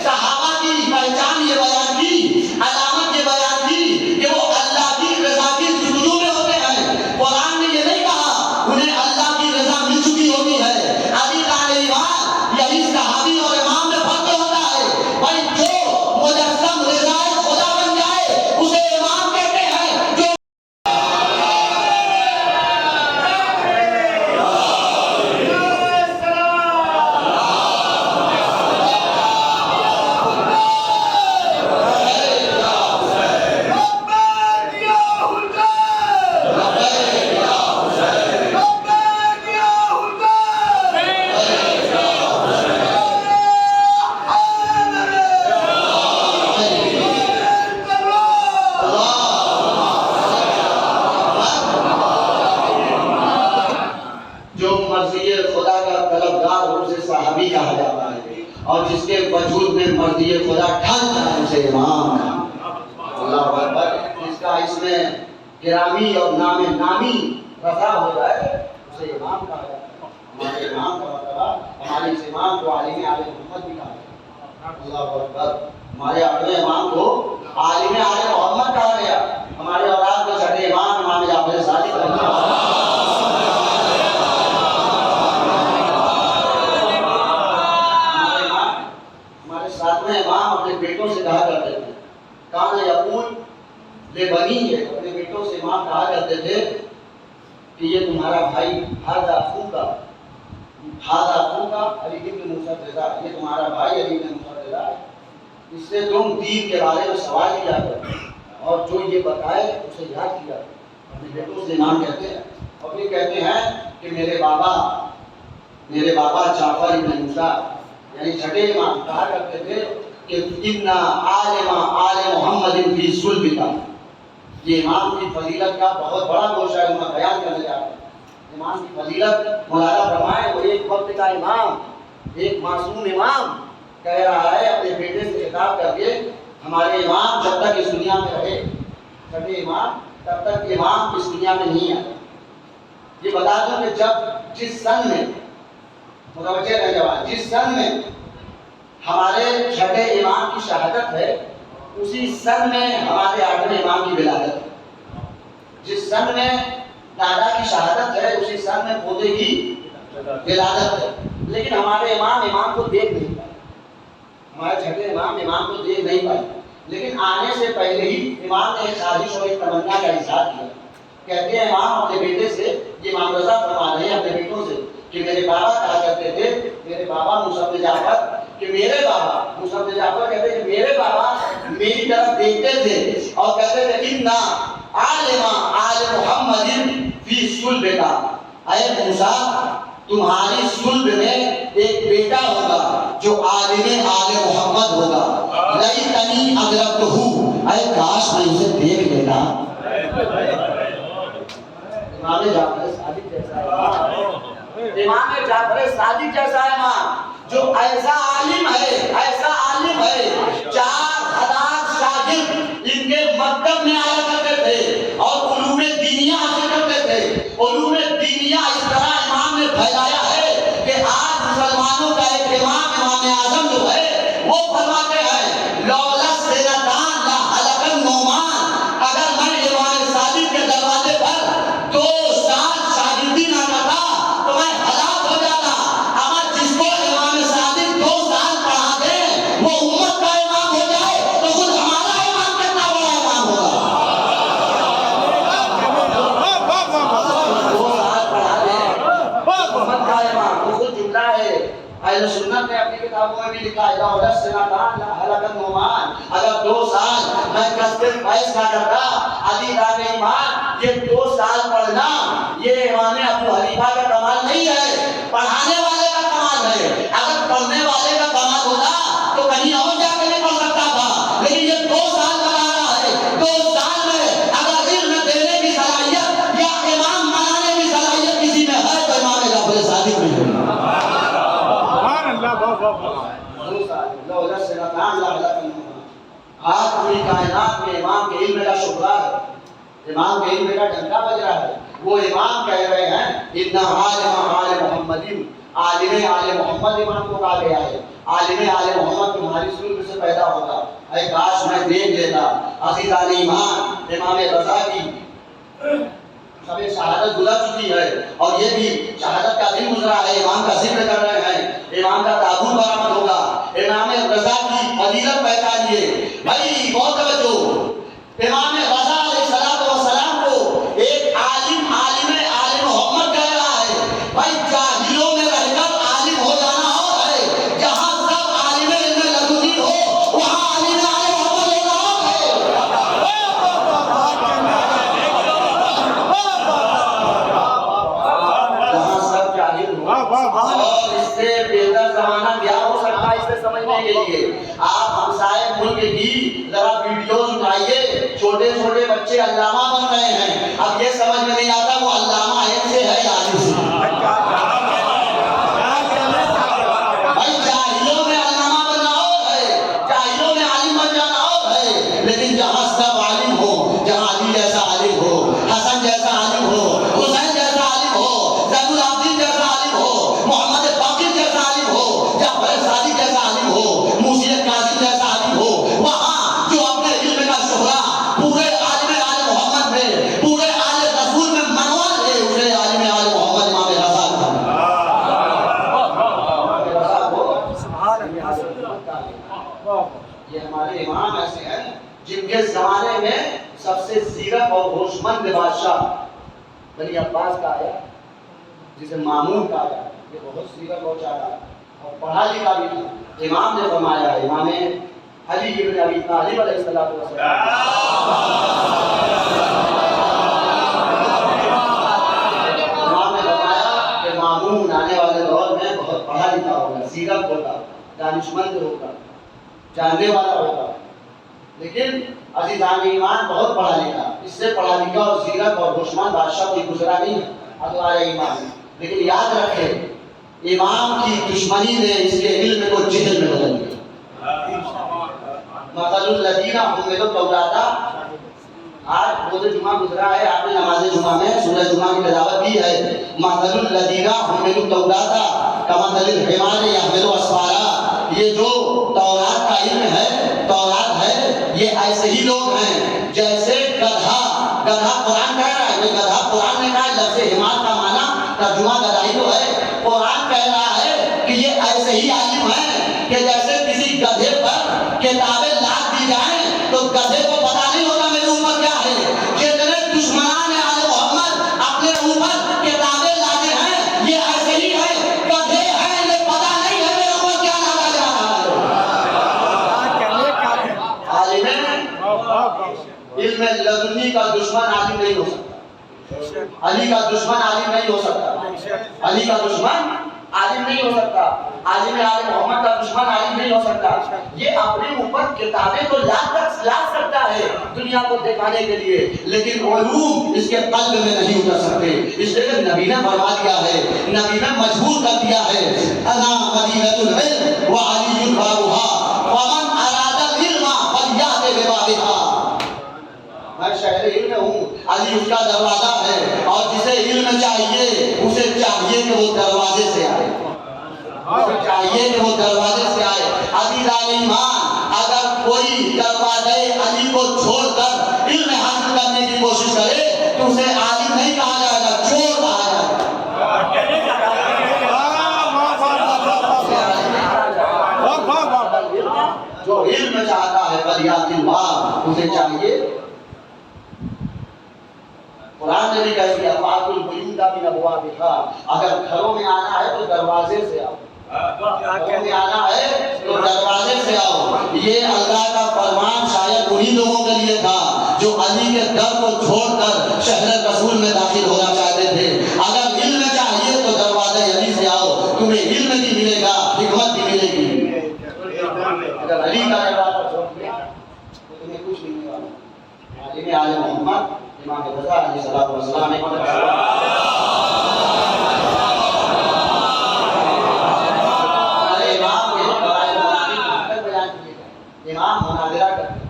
Speaker 4: صحابہ کی پہچان یہ بیان کی, علامت یہ بیان کی کہ وہ اللہ کی رضا کی جستجو میں ہوتے ہیں. قرآن نے یہ نہیں کہا انہیں اللہ کی رضا مل چکی ہوتی ہے. علی کا ایمان یہی صحابی اور امام میں فرق ہوتا ہے. بھائی جو مجسم رضا خدا بن جائے اسے امام کہتے ہیں. جو جو مرضی خدا کا طلبگار ہو اسے صحابی کہا جاتا ہے, اور جس کے وجود میں مرضی خدا ڈھل جائے اسے امام. اللہ اکبر. جس کا اس میں گرامی اور نام نامی رفع ہو جائے اسے امام کہا جاتا ہے. ہمارے امام کا مطلب ہمارے اس امام کو عالم آل محمد بھی کہا جاتا ہے. اللہ اکبر. ہمارے اپنے امام کو عالم آل محمد کہا گیا. ہمارے اولاد کو چھٹے امام امام جعفر صادق رضی اللہ عنہ. ساتویں امام اپنے بیٹوں سے کہا کرتے تھے, کان یقول لے بنی ہے, اپنے بیٹوں سے امام کہا کرتے تھے کہ یہ تمہارا بھائی ہاذا اخوکا علی بن موسیٰ رضا, یہ تمہارا بھائی علی بن موسیٰ رضا ہے, اس سے تم دین کے بارے میں سوال کیا کرو اور جو یہ بتائے اسے یاد کیا کرو. اپنے بیٹوں سے امام کہتے ہیں. اور پھر کہتے ہیں کہ میرے بابا جعفر بن موسیٰ یعنی چھٹے امام کہا کرتے تھے کہ اِنَّا آلِ محمد فی صلبک. یہ امام کی فضیلت کا بہت بڑا گوشہ ہے, میں بیان کرنے جا رہا ہوں. امام کی فضیلت مولانا فرمائے وہ ایک وقت کا امام, ایک معصوم امام کہہ رہا ہے اپنے بیٹے سے خطاب کر کے, ہمارے امام جب تک اس دنیا میں رہے, چھٹے امام تب تک امام اس دنیا میں نہیں آئے. یہ بتا دوں کہ جس سن میں متوجہ رہ جوان, جس سن میں ہمارے چھٹے امام کی شہادت ہے اسی سن میں ہمارے آٹھویں امام کی ولادت ہے. جس سن میں دادا کی شہادت ہے اسی سن میں پوتے کی ولادت ہے. لیکن ہمارے امام کو دیکھ نہیں پائے, ہمارے چھٹے امام کو دیکھ نہیں پائے. لیکن آنے سے پہلے ہی امام نے ایک خواہش اور ایک تمنا کا اظہار کیا. کہتے ہیں امام اپنے بیٹے سے, یہ امام رضا فرما رہے ہیں اپنے بیٹوں سے کہ میرے بابا کہا کرتے تھے, میرے بابا موسیٰ بن جعفر, کہ میرے بابا موسیٰ بن جعفر کہتے ہیں کہ میرے بابا میری طرف دیکھتے تھے اور کہتے تھے اِنَّا آلِ محمد فی صلبک. اے موسیٰ تمہاری صلب میں ایک بیٹا ہوگا جو عالم آل محمد ہوگا. لیتنی ادرکتہ, اے کاش میں اسے دیکھ لیتا. امام جعفر صادق جیسا ہے, امام جعفر صادق جیسا ہے امام جو ایسا عالم ہے 4000 شاگرد ان کے مکتب میں آیا کرتے تھے اور علوم دینیا حاصل کرتے تھے. علوم دینیا اس طرح امام نے پھیلایا ہے کہ آج مسلمانوں کا ایک امام اعظم جو ہے وہ فرماتے ہیں لولا السنتان لحلق النعمان. اگر میں امام صادق کے دروازے پر 2 سال شاگردی نہ کرتا تو میں ہلاک ہو جاتا. اگر جس کو امام صادق 2 سال پڑھا دے وہ امت کا امام ہو جائے تو خود ہمارا امام کتنا بڑا امام ہوگا. 2 سال پڑھا دے امت کا امام, وہ خود جملہ ہے. اہل سنت نے اپنی کتابوں میں بھی لکھا ہے لولا السنتان لحلق النعمان. اگر 2 سال میں کثرت بحث نہ کرتا علی دار ایمان, یہ 2 سال پڑھنا یہ امام ابو حنیفہ کا کمال نہیں ہے, پڑھانے والے کا کمال ہے. اگر پڑھنے والے کا کمال ہوتا تو کہیں اور جا کے نہیں پڑھ سکتا تھا، لیکن یہ 2 سال بتا رہا ہے 2 سال میں اگر علم دینے کی صلاحیت یا امام بنانے کی صلاحیت کسی میں ہے تو امام جعفر صادق میں ہے۔ آج پوری کائنات میں امام کے علم کا شکرہ ہے، امام کے علم کا ڈنکا بج رہا ہے۔ وہ امام کہہ رہے ہیں اتنا عالم آل محمد، عالم آل محمد امام کو کہا گیا ہے۔ عالم آل محمد تمہاری سلوک سے پیدا ہوگا۔ اے کاش میں دیکھ لیتا عزیزان ایمان امام رضا کی سب شہادت گزر چکی ہے، اور یہ بھی شہادت کا دن گزرا ہے، امام کا ذکر کر رہے ہیں، امام کا تابوت برآمد ہوگا، امام رضا کی فضیلت پہچانیے بھائی، بہت توجہ۔ امام رضا علیہ السلام کو ایک عالم آل محمد کہہ رہا ہے۔ بھائی جاہلوں میں رہ کر عالم ہو جانا اور ہے، جہاں سب عالم علم لدنی ہو وہاں عالم آل محمد ہونا اور ہے۔ جہاں سب جاہل ہو، اور اس سے بہتر زمانہ کیا ہو سکتا ہے اسے سمجھنے کے لیے آپ ہمسائے ملک کی ذرا ویڈیوز اٹھائیے، چھوٹے چھوٹے بچے علامہ بن رہے ہیں، اب یہ سمجھ میں نہیں آتا وہ علامہ علم سے ہے یا عالم سے۔ بھائی جاہلوں میں علامہ بننا اور ہے، جاہلوں میں عالم بن جانا اور ہے، لیکن جہاں سب عالم ہو، جہاں علی جیسا عالم ہو، حسن جیسا عالم ہو، حسین جیسا عالم ہو، زین العابدین جیسا عالم ہو، محمد باقر جیسا عالم ہو، جعفر صادق جیسا عالم ہو، موسی کاظم جیسا عالم ہو، وہاں جو اپنے علم کا شہرہ پورے عالم آل محمد میں، پورے آل رسول میں منوا لے، اسے عالم آل محمد امام رضا کہا۔ یہ ہمارے امام ایسے ہیں جن کے زمانے میں سب سے زیرک اور ہوشمند بادشاہ بنی عباس کا آیا، جسے مامون کا آیا، یہ بہت زیرک اور چالاک اور پڑھا لکھا بھی تھا۔ امام نے فرمایا، امام علی بن ابی طالب علیہ السلام امام نے فرمایا کہ مامون آنے والے دور میں بہت پڑھا لکھا ہوگا، زیرک ہوگا، دانشمند ہوگا، جاننے والا ہوگا، لیکن عزیزان ایمان بہت پڑھا لکھا، اس سے پڑھا لکھا اور زیرک اور ہوشمند بادشاہ کوئی گزرا نہیں ہے ادوار ایمان۔ لیکن یاد رکھے امام کی دشمنی نے اس کے علم کو جہل میں بدل دیا۔ مثل الذین حملوا التوراۃ، آج روز جمعہ گزرا ہے، آپ نے نماز جمعہ میں سورہ جمعہ کی تلاوت کی ہے۔ مثل الذین حملوا التوراۃ کمثل الحمار یحمل اسفارا، یہ جو تورات کا علم ہے، تورات ہے، یہ ایسے ہی لوگ ہیں جیسے گدھا قرآن کہہ رہا ہے، گدھا قرآن نے کہا ہے، لفظ حمار کا معنی ترجمہ گدھائی تو ہے، قرآن کہہ رہا ہے کہ یہ ایسے ہی عالم ہیں کہ جیسے کسی گدھے پر کتابیں لاد دی جائیں تو گدھے کو پتا نہیں ہوتا میرے اوپر کیا ہے۔ جتنے دشمنان آل محمد اپنے اوپر کتابیں لاتے ہیں یہ ایسے ہی ہے، گدھے ہیں، انہیں پتا نہیں ہے میرے اوپر کیا لادا جا رہا ہے۔ عالم علم لدنی کا دشمن عالم نہیں ہو سکتا، علی کا دشمن عالم نہیں ہو سکتا، علی کا دشمن عالم نہیں ہو سکتا، عالم آل محمد کا دشمن عالم نہیں ہو سکتا۔ یہ اپنے اوپر کتابیں تو لا سکتا ہے دنیا کو دکھانے کے لیے، لیکن علوم اس کے قلب میں نہیں اتر سکتے، اس لیے نبی نے فرما دیا ہے، نبی نے مجبور کر دیا ہے، انا مدینۃ العلم وعلی بابها ومن اراد العلم فلیأت ببابها، میں شہر علم ہوں، علی اس کا دروازہ ہے، اور جسے علم چاہیے اسے چاہیے کہ وہ دروازے سے آئے، اسے چاہیے کہ وہ دروازے سے آئے۔ عزیزان ایمان اگر کوئی دروازے علی کو چھوڑ کر علم حاصل کرنے کی کوشش کرے تو اسے عالم نہیں کہا جائے گا، چور کہا جائے گا۔ جو علم چاہتا ہے فلیات اللہ، اسے چاہیے، قرآن نے بھی کہہ دیا فاتوا البیوت من ابوابها، اگر گھروں میں آنا ہے تو دروازے سے آؤ، گھروں میں آنا ہے تو دروازے سے آؤ۔ یہ اللہ کا فرمان شاید انہی لوگوں کے لیے تھا جو علی کے در کو چھوڑ کر شہر رسول میں داخل ہونا چاہتے تھے۔ اگر علم چاہیے تو دروازے علی سے آؤ، تمہیں علم بھی ملے گا، حکمت بھی ملے گی۔ تو تمہیں کچھ نہیں ہونے والا. تعلیم آل محمد امام رضا علیہ الصلوۃ والسلام نے امام مناظرہ کرتے ہیں.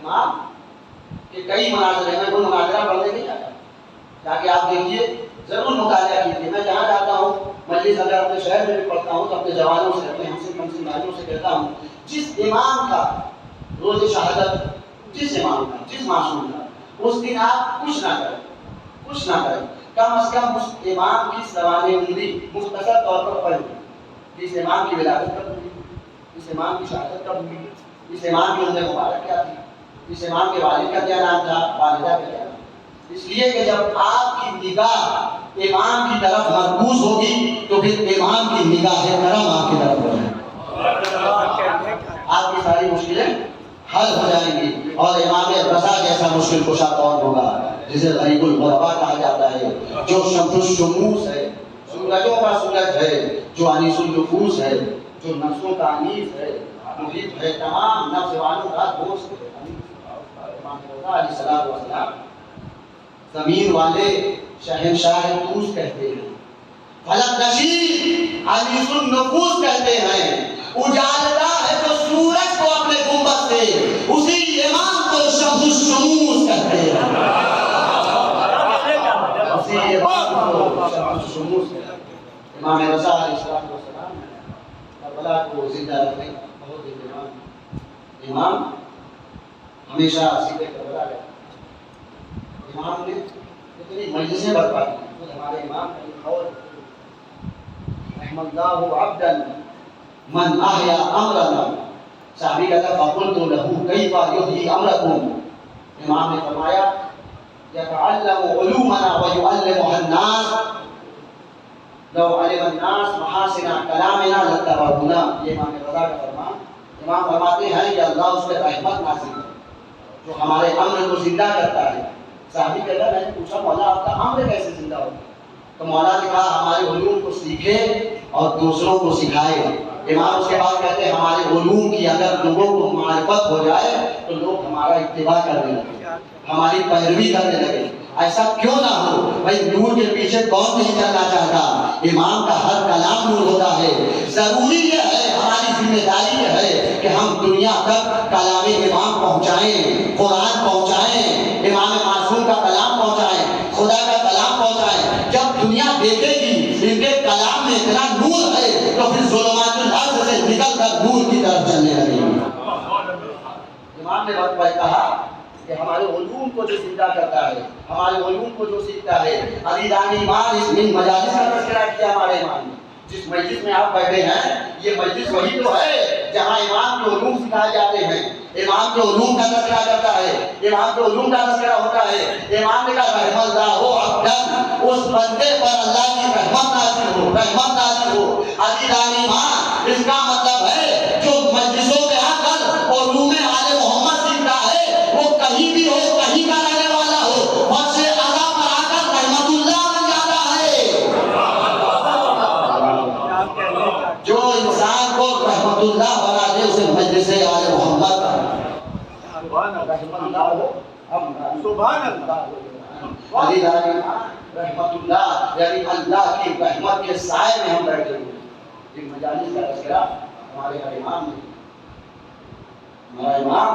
Speaker 4: امام کہ کئی مناظرے میں کوئی مناظرہ پڑھنے نہیں جاتا. تاکہ آپ دیکھیے ضرور مطالعہ کیجیے. میں جہاں جاتا ہوں مجلس اگر اپنے شہر میں بھی پڑھتا ہوں تو اپنے جوانوں سے اپنے ہمسن کمسن بھائیوں سے کہتا ہوں جس امام کا روز شہادت جس امام کا جس معصوم کا اس دن آپ کچھ نہ کریں کم از کم اس امام کی زبان عمری مختصر طور پر پڑھیں. اس امام کی ولادت کب ہوئی, اس امام کی شہادت کب ہوئی, اس امام کی عمر مبارک کیا تھی, اس امام کے والد کا کیا نام تھا, والدہ کا کیا نام. اس لیے کہ جب آپ کی نگاہ امام کی طرف مرکوز ہوگی تو پھر امام کی نگاہ کرم آپ کی طرف ہو جائے گی. آپ کی ساری مشکلیں حل ہو جائیں گی اور امام رضا جیسا مشکل کشا کون ہوگا جسے غریب الغربا کہا جاتا ہے, جو شمس الشموس ہے, سورجوں کا سورج ہے, جو انیس النفوس ہے, جو نفسوں کا انیس ہے, محیط ہے تمام نفس والوں کا دوست ہے. امام رضا علیہ الصلوۃ والسلام زمین والے شہنشاہ طوس کہتے ہیں, فلک نشین انیس النفوس کہتے ہیں, اجالتا ہے تو سورج کو اپنے گنبد سے, اسی امام کو شمس الشموس کہتے ہیں. اسی امام کو شمس الشموس کہتے ہیں. امام رضا علیہ السلام کربلا کو زندہ رکھنے کا بہت اہتمام. امام ہمیشہ ذکر کربلا رہے. امام نے اتنی مجلسیں برپا کی. خود ہمارے امام کا یہ قول رحم اللہ عبدا من احیا امرنا, صحابی کہتا فقلت له کیف یحیی امرکم. امام نے فرمایا یتعلم علومنا ویعلمها الناس لو علم الناس محاسن کلامنا لاتبعونا. یہ امام رضا کا فرمان. امام فرماتے ہیں کہ اللہ اس پہ رحمت نازل کرے جو ہمارے امر کو زندہ کرتا ہے. صحابی کہتا میں نے پوچھا مولا آپ کا امر کیسے زندہ ہوگا, تو مولا نے کہا ہمارے علوم کو سیکھے اور دوسروں کو سکھائے. امام اس کے بعد کہتے ہیں ہمارے علوم کی اگر لوگوں کو معرفت ہو جائے تو لوگ ہمارا اتباع کرنے لگے, ہماری پیروی کرنے لگے. ایسا کیوں نہ ہو بھائی, نور کے پیچھے کون نہیں چلنا چاہتا. امام کا ہر کلام نور ہوتا ہے. ضروری یہ ہے, ہماری ذمہ داری یہ ہے کہ ہم دنیا تک کلام امام پہنچائیں, قرآن پہنچائیں, امام معصوم کا کلام پہنچائیں, خدا کا کلام پہنچائیں. جب دنیا دیکھے گی ان کے کلام میں اتنا نور ہے تو پھر ظلمات الارض سے نکل کر نور کی طرف چلنے لگے گی. امام نے وقت پر کہا کہ ہمارے علوم کو جو زندہ کرتا ہے, ہمارے علوم کو جو سیکھتا ہے. عزیزان ایمان, اس میں مجالس کا تذکرہ کیا ہمارے امام نے. جس مجلس میں آپ بیٹھے ہیں یہ مجلس وہی تو ہے جہاں امام کے علوم سکھائے جاتے ہیں. امام کے علوم کا تذکرہ کرتا ہے, امام کے علوم کا تذکرہ ہوتا ہے. امام نے کہا رحم اللہ عبدا, اس بندے پر اللہ کی رحمت نازل ہو, رحمت نازل ہو. عزیزان ایمان, اس کا مطلب ہے جو مجلسوں میں آ کر علوم آل محمد سیکھتا ہے وہ کہیں بھی ہو, کہیں کا رہنے والا ہو, فرش اعلیٰ پر آ کر رحمت اللہ بن جاتا ہے. جو انسان کو رحمت اللہ بنا دے اسے مجلس آل محمد
Speaker 3: سبحان اللہ.
Speaker 4: رحمت اللہ یعنی اللہ کی رحمت کے سائے میں ہم بیٹھے ہوئے. ایک مجالس کا تذکرہ ہمارے ہر امام نے. ہمارا امام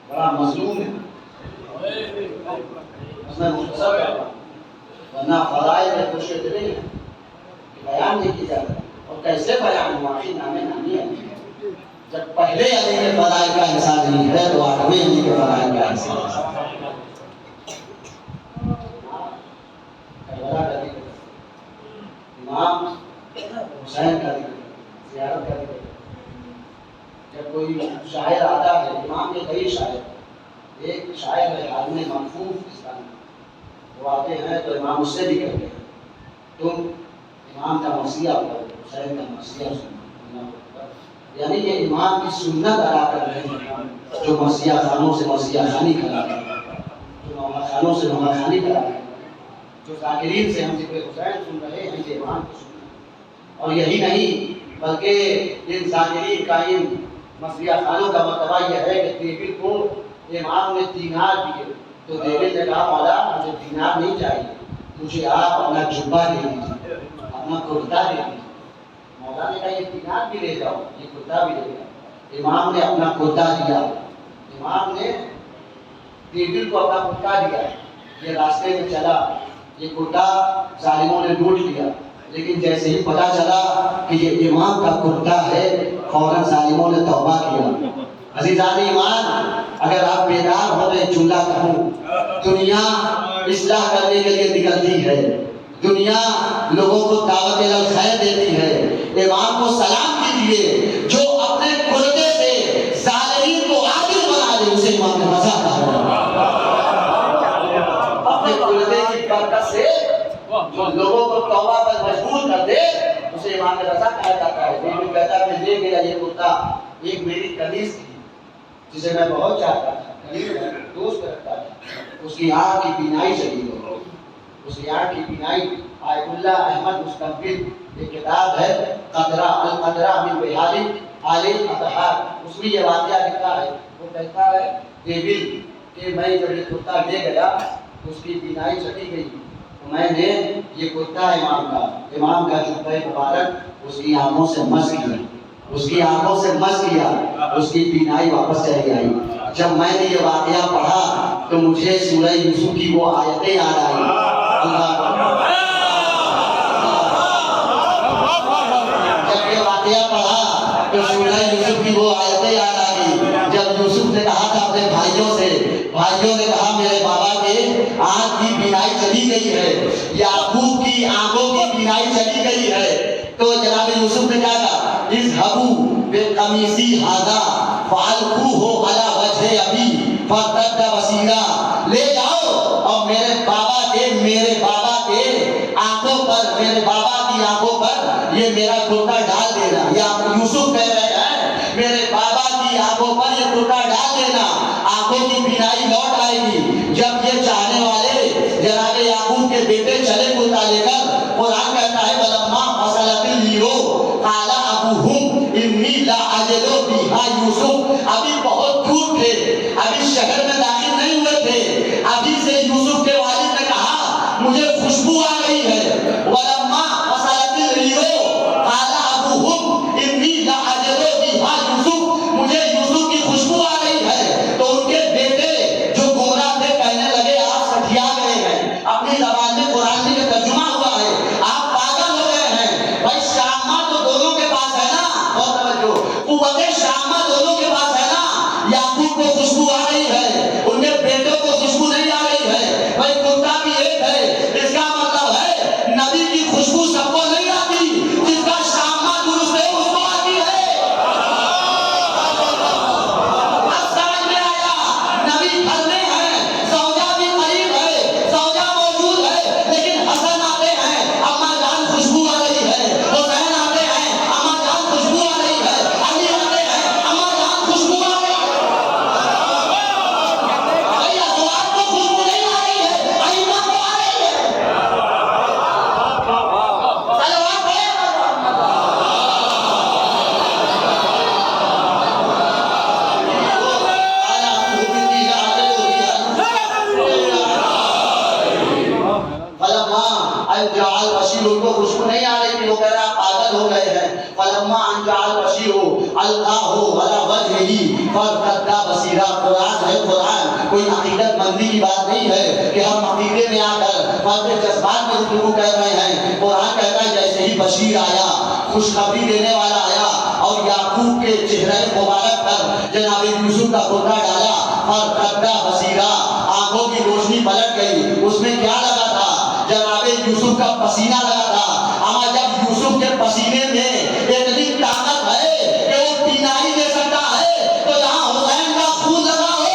Speaker 4: بڑا مظلوم ہے, اس میں مختصر کرنا ورنہ فضائل میں کچھ اتنے ہیں کہ بیان نہیں کی جاتا. اور کیسے بیان ہوا, آخر نامے نامی ہے. جب پہلے علی کے فضائل کا حصہ نہیں ہے تو آٹھویں علی کے فضائل کا حصہ ہے. کربلا کا ذکر, امام حسین کا ذکر, زیارت کا ذکر. جب کوئی شاعر آتا ہے, امام کے کئی شاعر, ایک شاعر ہے عالم منفوف اسلام, وہ آتے ہیں تو امام اس سے بھی کہتے ہیں تم امام کا مرثیہ پڑھو, حسین کا مرثیہ سنو. یعنی یہ امام کی سنت ادا کر رہے ہیں جو مرثیہ خانوں سے مرثیہ خانی کرا رہے ہیں, جو نوحہ خانوں سے نوحہ خانی کرا رہے ہیں, جو ذاکرین سے ہم ذکر حسین سن رہے ہیں یہ امام کی سنت. اور یہی نہیں بلکہ ان ذاکرین کا ان مسیح خانوں کا مرتبہ یہ ہے کہ دیگر کو امام نے دینار دیے تو دیگر نے کہا مولا مجھے دینار نہیں چاہیے، مجھے آپ اپنا جبہ دے دیجیے، اپنا کرتا دے دیجیے۔ مولا نے کہا یہ دینار بھی لے جاؤ، یہ کرتا بھی لے جاؤ۔ امام نے اپنا کرتا دیا، امام نے دیگر کو اپنا کرتا دیا، یہ راستے میں چلا، یہ کرتا ظالموں نے لوٹ لیا، لیکن جیسے ہی پتا چلا کہ یہ امام کا کرتا ہے فوراً ظالموں نے توبہ کیا۔ عزیزان ایمان، اگر آپ بیدار ہو تو ایک جملہ کہوں، دنیا اصلاح کرنے کے لیے نکلتی ہے، دنیا لوگوں کو دعوت الخیر دیتی ہے۔ امام کو سلام کیجیے، جو اپنے کرتے سے ظالمین کو عادل بنا دے اسے امام نے مزہ کہا۔ اپنے کرتے کی برکت سے جو لوگوں کو توبہ پر مجبور کر دے اسے امام رضا کہا جاتا ہے۔ یہ کہتا ہے میں لے گیا یہ کرتا، ایک میری قمیص تھی جسے میں بہت چاہتا تھا، دوست رکھتا تھا، اس کی آنکھ کی بینائی چلی گئی، اس کی آنکھ کی بینائی۔ آیت اللہ احمد مستنبط ایک کتاب ہے قطرہ القطرہ من بحار آل اطہار، اس میں یہ واقعہ لکھا ہے۔ وہ کہتا ہے دیول کہ میں جب یہ کرتا لے گیا اس کی بینائی چلی گئی، میں نے یہ کرتا امام کا جبہ مبارک اس کی آنکھوں سے مس کیا، اس کی آنکھوں سے مس کیا، اس کی بینائی واپس چلی آئی۔ جب میں نے یہ واقعہ پڑھا تو مجھے سورہ یوسف کی وہ آیتیں یاد آئی۔ جب یہ واقعہ پڑھا تو سورہ یوسف کی وہ آیتیں یاد آئی، جب یوسف نے کہا تھا اپنے بھائیوں سے، بھائیوں نے کہا میرے بابا کے آنکھ کی بینائی چلی گئی ہے، یعقوب کی آنکھوں کی بینائی چلی گئی ہے، تو جناب یوسف نے کہا تھا اذهبوا بقمیصی ھذا فالقوہ علی وجہ ابی فارتد بصیرا، لے جاؤ اور میرے بابا کے آنکھوں پر، میرے بابا کی آنکھوں پر یہ میرا کرتا ڈال دینا۔ یا یوسف کہہ رہے ہیں میرے بابا کی آنکھوں پر یہ کرتا ڈال دینا، آنکھوں کی بینائی لوٹ آئے گی۔ جب یہ چاہنے والے جناب یعقوب کے بیٹے چلے کرتا لے کر، قرآن کہتا ہے وَلَمَّا فَصَلَتِ الْعِیرُ قَالَ أَبُوهُمْ إِنِّی لَأَجِدُ رِیحَ یوسف، ابھی بہت دور تھے، ابھی شہر میں داخل نہیں ہوئے تھے، ابھی سے یوسف کے والد نے کہا مجھے خوشبو آ گئی ہے۔ وَلَمَّا فَصَلَتِ الْعِیرُ قَالَ أَبُوهُمْ إِنِّی لَأَجِدُ رِیحَ یوسف، مجھے یوسف کی خوشبو آ گئی ہے۔ تو ان کے بیٹے جو گمراہ تھے کہنے لگے آپ سٹھیا گئے ہیں، اپنی زبان میں قرآن میں ترجمہ ہوا ہے آپ پاگل ہو گئے ہیں۔ بھائی شامہ تو دونوں کے پاس ہے نا، بہت توجہ، قوت شامہ دونوں کے پاس ہے نا، یعقوب کو خوشبو آ رہی ہے، ان کے بیٹوں کو خوشبو نہیں آ رہی ہے۔ بھائی کرتا بھی ایک ہے، اس کا مطلب ہے نبی کی خوشبو سب کو نہیں آتی، جس کا شامہ درست ہے اس کو آتی ہے۔ اب سمجھ میں آیا، نبی گھر میں ہے، زوجہ بھی قریب ہے، زوجہ موجود ہے، لیکن حسن آتے ہیں اماں جان خوشبو آ رہی ہے، حسین آتے ہیں اماں جان خوشبو آ رہی ہے، علی آتے ہیں اماں جان خوشبو آ رہی ہے۔ بھائی ازواج کو خوشبو نہیں آ رہی ہے، ائمہ کو آ رہی ہے۔ صلوات پڑھیں۔ فلما ان جاء البشیر، ان کو خوشبو نہیں آ رہی تھی، وہ کہہ رہا پاگل ہو گئے ہیں۔ فلما ان جاء البشیر القاہ علی وجہہ فارتد بصیرا، قرآن ہے قرآن، کوئی عقیدت مندی کی بات نہیں ہے کہ ہم عقیدے میں آ کر فرد جذبات میں گفتگو کر رہے ہیں۔ قرآن کہتا ہے جیسے ہی بشیر آیا، خوشخبری دینے والا آیا اور یعقوب کے چہرے مبارک پر جناب یوسف کا کرتا ڈالا، فارتد بصیرا، آنکھوں کی روشنی پلٹ گئی۔ اس میں کیا لگا تھا؟ جناب یوسف کا پسینہ لگا تھا۔ اما جب یوسف کے پسینے میں اتنی طاقت ہے کہ وہ بینائی دے سکتا ہے تو یہاں حسین کا خون لگا ہو۔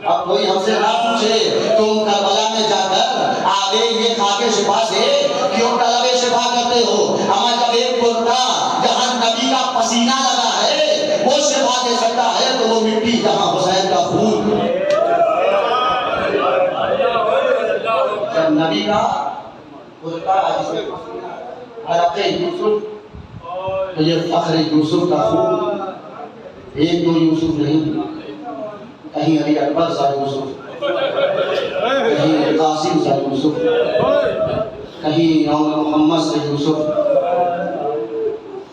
Speaker 4: اب کوئی ہم سے نہ پوچھے تم کربلا میں جا کر آگے یہ کھا کے شفا سے کیوں طلب شفا کرتے ہو؟ اما جب ایک کرتا جہاں نبی کا پسینہ لگا ہے وہ شفا دے سکتا ہے تو وہ مٹی جہاں حسین کا خون، جب نبی کا کرتا جس میں عرق یوسف
Speaker 1: تو یہ فخر یوسف کا خون، ایک دو یوسف نہیں، کہیں علی اکبر سا یوسف، کہیں قاسم سا یوسف، کہیں یوم محمد سے یوسف،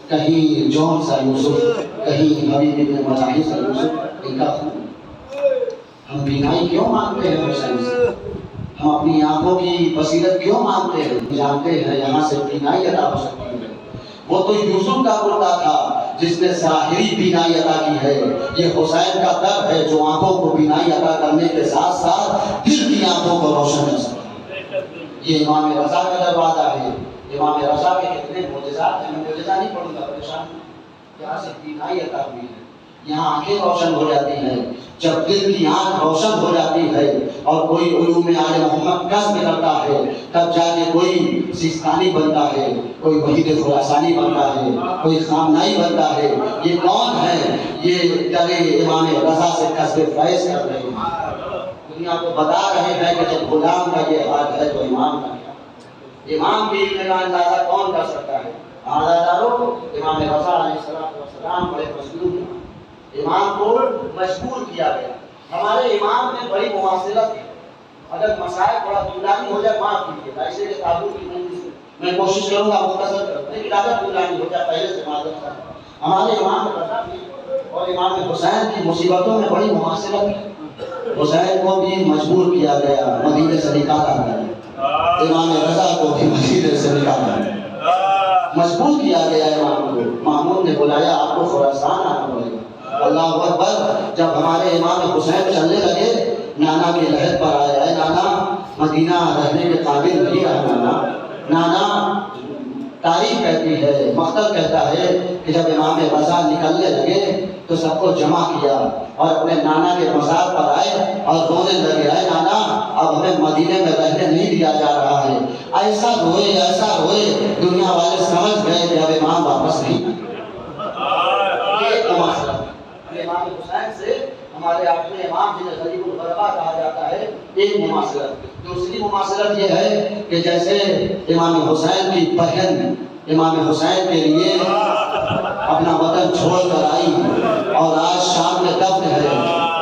Speaker 1: کہیں جون سا یوسف، کہیں حبیب ابن مجاہد سا یوسف، ان کا خون۔ ہم بینائی کیوں مانگتے ہیں حسین سے؟ ہم اپنی آنکھوں کی بصیرت کیوں مانگتے ہیں؟ جانتے ہیں یہاں سے بینائی عطا ہو سکتی ہے۔ وہ تو یوسف کا کرتا تھا جس نے ظاہری بینائی عطا کی ہے، یہ حسین کا در ہے جو آنکھوں کو بینائی عطا کرنے کے ساتھ ساتھ دل کی آنکھوں کو روشن کر سکتا ہے۔ یہ امام رضا کا دروازہ ہے۔ امام رضا کے کتنے معجزات ہیں، میں معجزہ نہیں پڑھوں گا، پریشان یہاں سے بینائی عطا ہوئی ہے، یہاں آنکھیں روشن ہو جاتی ہیں۔ جب دل کی آنکھ روشن ہو جاتی ہے اور کوئی علوم آل محمد کسب کرتا ہے، تب جا کے کوئی سیستانی بنتا ہے، کوئی وحید خراسانی بنتا ہے، کوئی خامنائی بنتا ہے۔ یہ کون ہے؟ یہ در امام رضا سے کسب فیض کر رہے ہیں، دنیا کو بتا رہے ہیں کہ جب غلام کا یہ حال ہے تو امام کا کیا؟ امام کی علم کا اندازہ کون کر سکتا ہے؟ عزاداروں، امام رضا علیہ السلام بڑے مظلوم ہیں، امام کو مجبور کیا گیا۔ ہمارے امام میں بڑی مواصلت ہے، اگر مسائل تھوڑا طولانی ہو جائے معاف کیجیے، ایسے کہ تعبیر کی منزل سے میں کوشش کروں گا مختصر کروں، لیکن اگر طولانی ہو جائے پہلے سے معذرت ہے۔ ہمارے امام رضا بھی اور امام حسین کی مصیبتوں میں بڑی مواصلت ہے۔ حسین کو بھی مجبور کیا گیا، مدینے سے نکالا گیا، امام رضا کو بھی مدینے سے نکالا گیا، مجبور کیا گیا امام کو۔ مامون نے بلایا آپ کو خراسان آنا پڑے گا۔ اللہ اکبر، جب ہمارے امام حسین چلنے لگے، نانا کے لحد پر آئے، اے نانا مدینہ رہنے کے قابل نہیں رہا نانا۔ نانا تاریخ کہتی ہے، مقتل کہتا ہے کہ جب امام رضا نکلنے لگے تو سب کو جمع کیا اور اپنے نانا کے مزار پر آئے اور رونے لگے، اے نانا اب ہمیں مدینے میں رہنے نہیں دیا جا رہا ہے۔ ایسا روئے دنیا والے سمجھ گئے کہ اب امام واپس نہیں آئے۔ امام حسین سے ہمارے اپنے امام جنہیں غریب الغربا کہا جاتا ہے، ایک مماثلت۔ دوسری مماثلت یہ ہے کہ جیسے امام حسین کی بہن امام حسین کے لیے اپنا وطن چھوڑ کر آئی اور آج شام میں دفن ہے،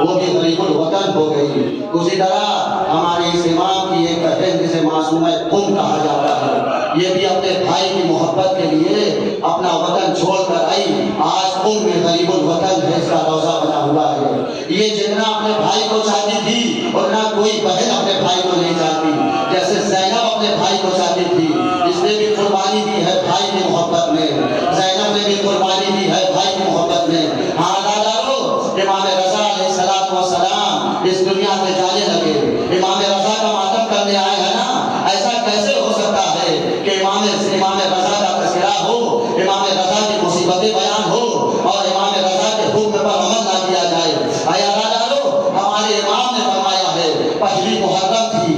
Speaker 1: وہ بھی غریب الوطن ہو گئی، اسی طرح ہمارے اس امام کی ایک بہن جسے معصومہ قم کہا جاتا ہے، یہ بھی اپنے بھائی کی محبت کے لیے اپنا وطن چھوڑ کر آئی، آج قم میں غریب الوطن ہے، اس کا روضہ بنا ہوا ہے۔ یہ جتنا اپنے بھائی کو چاہتی تھی اتنا کوئی بہن اپنے بھائی کو نہیں چاہتی، جیسے زینب اپنے بھائی کو چاہتی تھی، اس نے بھی قربانی دی ہے بھائی کی محبت میں، زینب نے بھی قربانی دی ہے بھائی کی محبت میں۔ ہاں دادارو، امام رضا علیہ السلام اس دنیا سے جانے لگے، امام رضا کا ماتم کرنے آئے ہیں نا، ایسا کیسے ہو سکتا ہے کہ امام رضا کا تذکرہ ہو، امام رضا کی مصیبتیں بیان ہو اور امام رضا کے حکم پر عمل نہ کیا جائے؟ آیا دادارو، ہمارے امام نے فرمایا ہے، پہلی محرم تھی،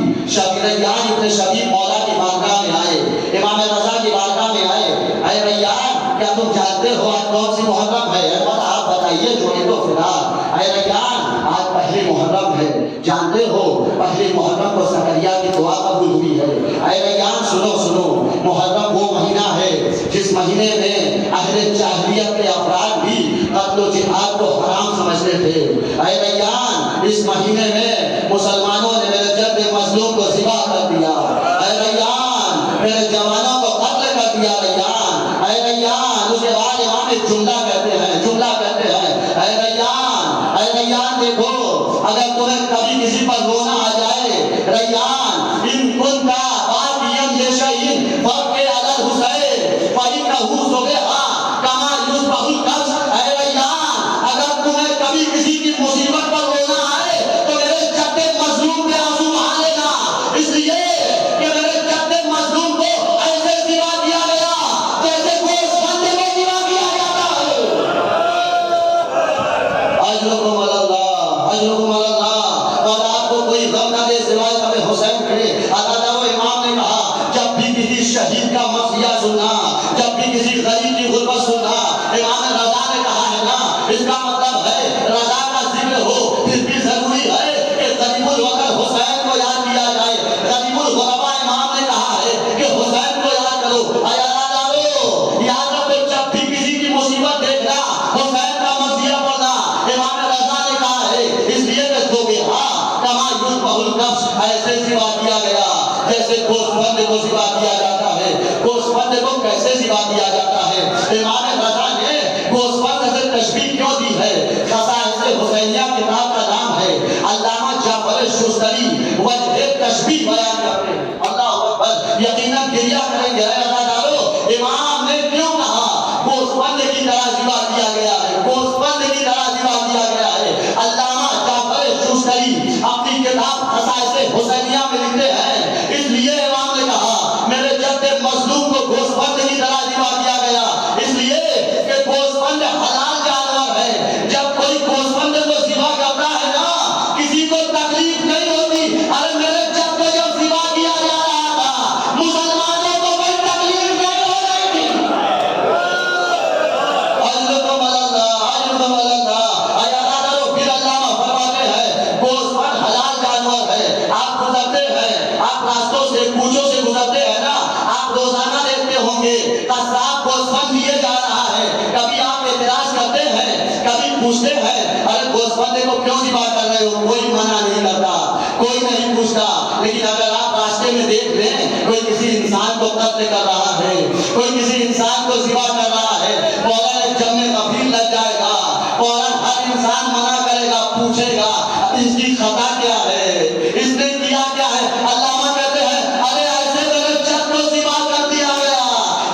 Speaker 1: ریان ابن شبیب مولا کی بارگاہ میں آئے، امام رضا کی بارگاہ میں آئے، اے ریان کیا تم جانتے ہو آج کون سی محرم ہے؟ احمد آپ بتائیے، جو یہ تو فراق، اے ریان آج پہلی محرم ہے، جانتے ہو پہلی محرم کو زکریا کی دعا قبول ہوئی ہے۔ اے ریان سنو، محرم وہ مہینہ ہے جس مہینے میں اہل جاہلیت کے افراد بھی قتل و جہاد کو حرام سمجھتے تھے۔ اے ریان اس مہینے میں مسلمانوں نے میرے جد مظلوم کو ذبح کر دیا، اے ریان میرے جوانوں کو قتل کر دیا، ریان اے ریان۔ اس کے بعد امام جملہ کہتے ہیں، اے ریان دیکھو، اگر تمہیں کبھی کسی پر رونا آ جائے، ریان ان کنتا باقیاً یشئین فبک علی الحسین فإنہ صبح کما یصبح القمر۔ اے ریان اگر تمہیں کبھی کسی کی مصیبت پر رونا آئے تو میرے جد مظلوم پہ آنسو بہا لینا، اس لیے کہ میرے جد مظلوم کو ایسے ذبح کیا گیا جیسے گوشت بندے کو ذبح کیا جاتا ہے۔ اجرکم اللہ، اور آپ کو کوئی غم نہ دے سوائے ہمیں حسین کے۔ عزادارو، امام نے کہا جب بھی کسی شہید کا مفزیہ سننا، جب بھی کسی غریب کی غربت سننا، امام رضا نے کہا ہے نا، اس کا مطلب ہے رضا کا ذکر ہو، پھر بھی ضروری ہے کہ غریب الوطن حسین کو یاد کیا جائے۔ غریب الغربا امام نے کہا ہے کہ حسین کو یاد کرو۔ عزادارو، یاد رکھو، جب بھی کسی
Speaker 4: وجہ تشبیہ بیان کرتے ہیں. اللہ اکبر. یقیناً گریہ کریں گے اے عزادارو امام نے کیوں کہا گوسفند کی طرح ذبح کیا گیا ہے, گوسفند کی طرح ذبح کیا گیا ہے. علامہ جعفر شوستری اپنی کتاب خصائص حسینیہ میں لکھتے ہیں اس لیے امام نے کہا میرے جد مظلوم کو گوسفند کی طرح ذبح کیا گیا, اس لیے کہ گوسفند حلال جانور ہے. جب کوئی گوسفند کو ذبح کرتا ہے نا کسی کو تکلیف نہیں ہوتی. ارے میرے جب کو جب ذبح کیا جا رہا تھا مسلمانوں کو کوئی تکلیف نہیں ہو رہی تھی. اجرکم اللہ, اجرکم اللہ. عزادارو پھر علامہ فرماتے ہیں گوسفند حلال جانور ہے. آپ گزرتے ہیں, آپ راستوں سے کوچوں سے گزرتے ہیں نا, آپ روزانہ دیکھتے ہوں گے قصاب گوسفند لیے جا رہا ہے. کبھی آپ اعتراض کرتے ہیں, کبھی پوچھتے ہیں ارے گوسفند کو کیوں ذبح کر رہے ہو, کوئی منع نہیں کرتا, کوئی نہیں پوچھتا. لیکن اگر آپ راستے میں دیکھ لیں کوئی کسی انسان کو قتل کر رہا ہے, کوئی کسی انسان کو ذبح کر رہا ہے, فوراً ایک جم میں غفیر لگ جائے گا, فوراً ہر انسان منع کرے گا, پوچھے گا اس کی خطا کیا ہے, اس نے کیا کیا ہے. علامہ کہتے ہیں ارے ایسے میرے جد کو ذبح کر دیا گیا,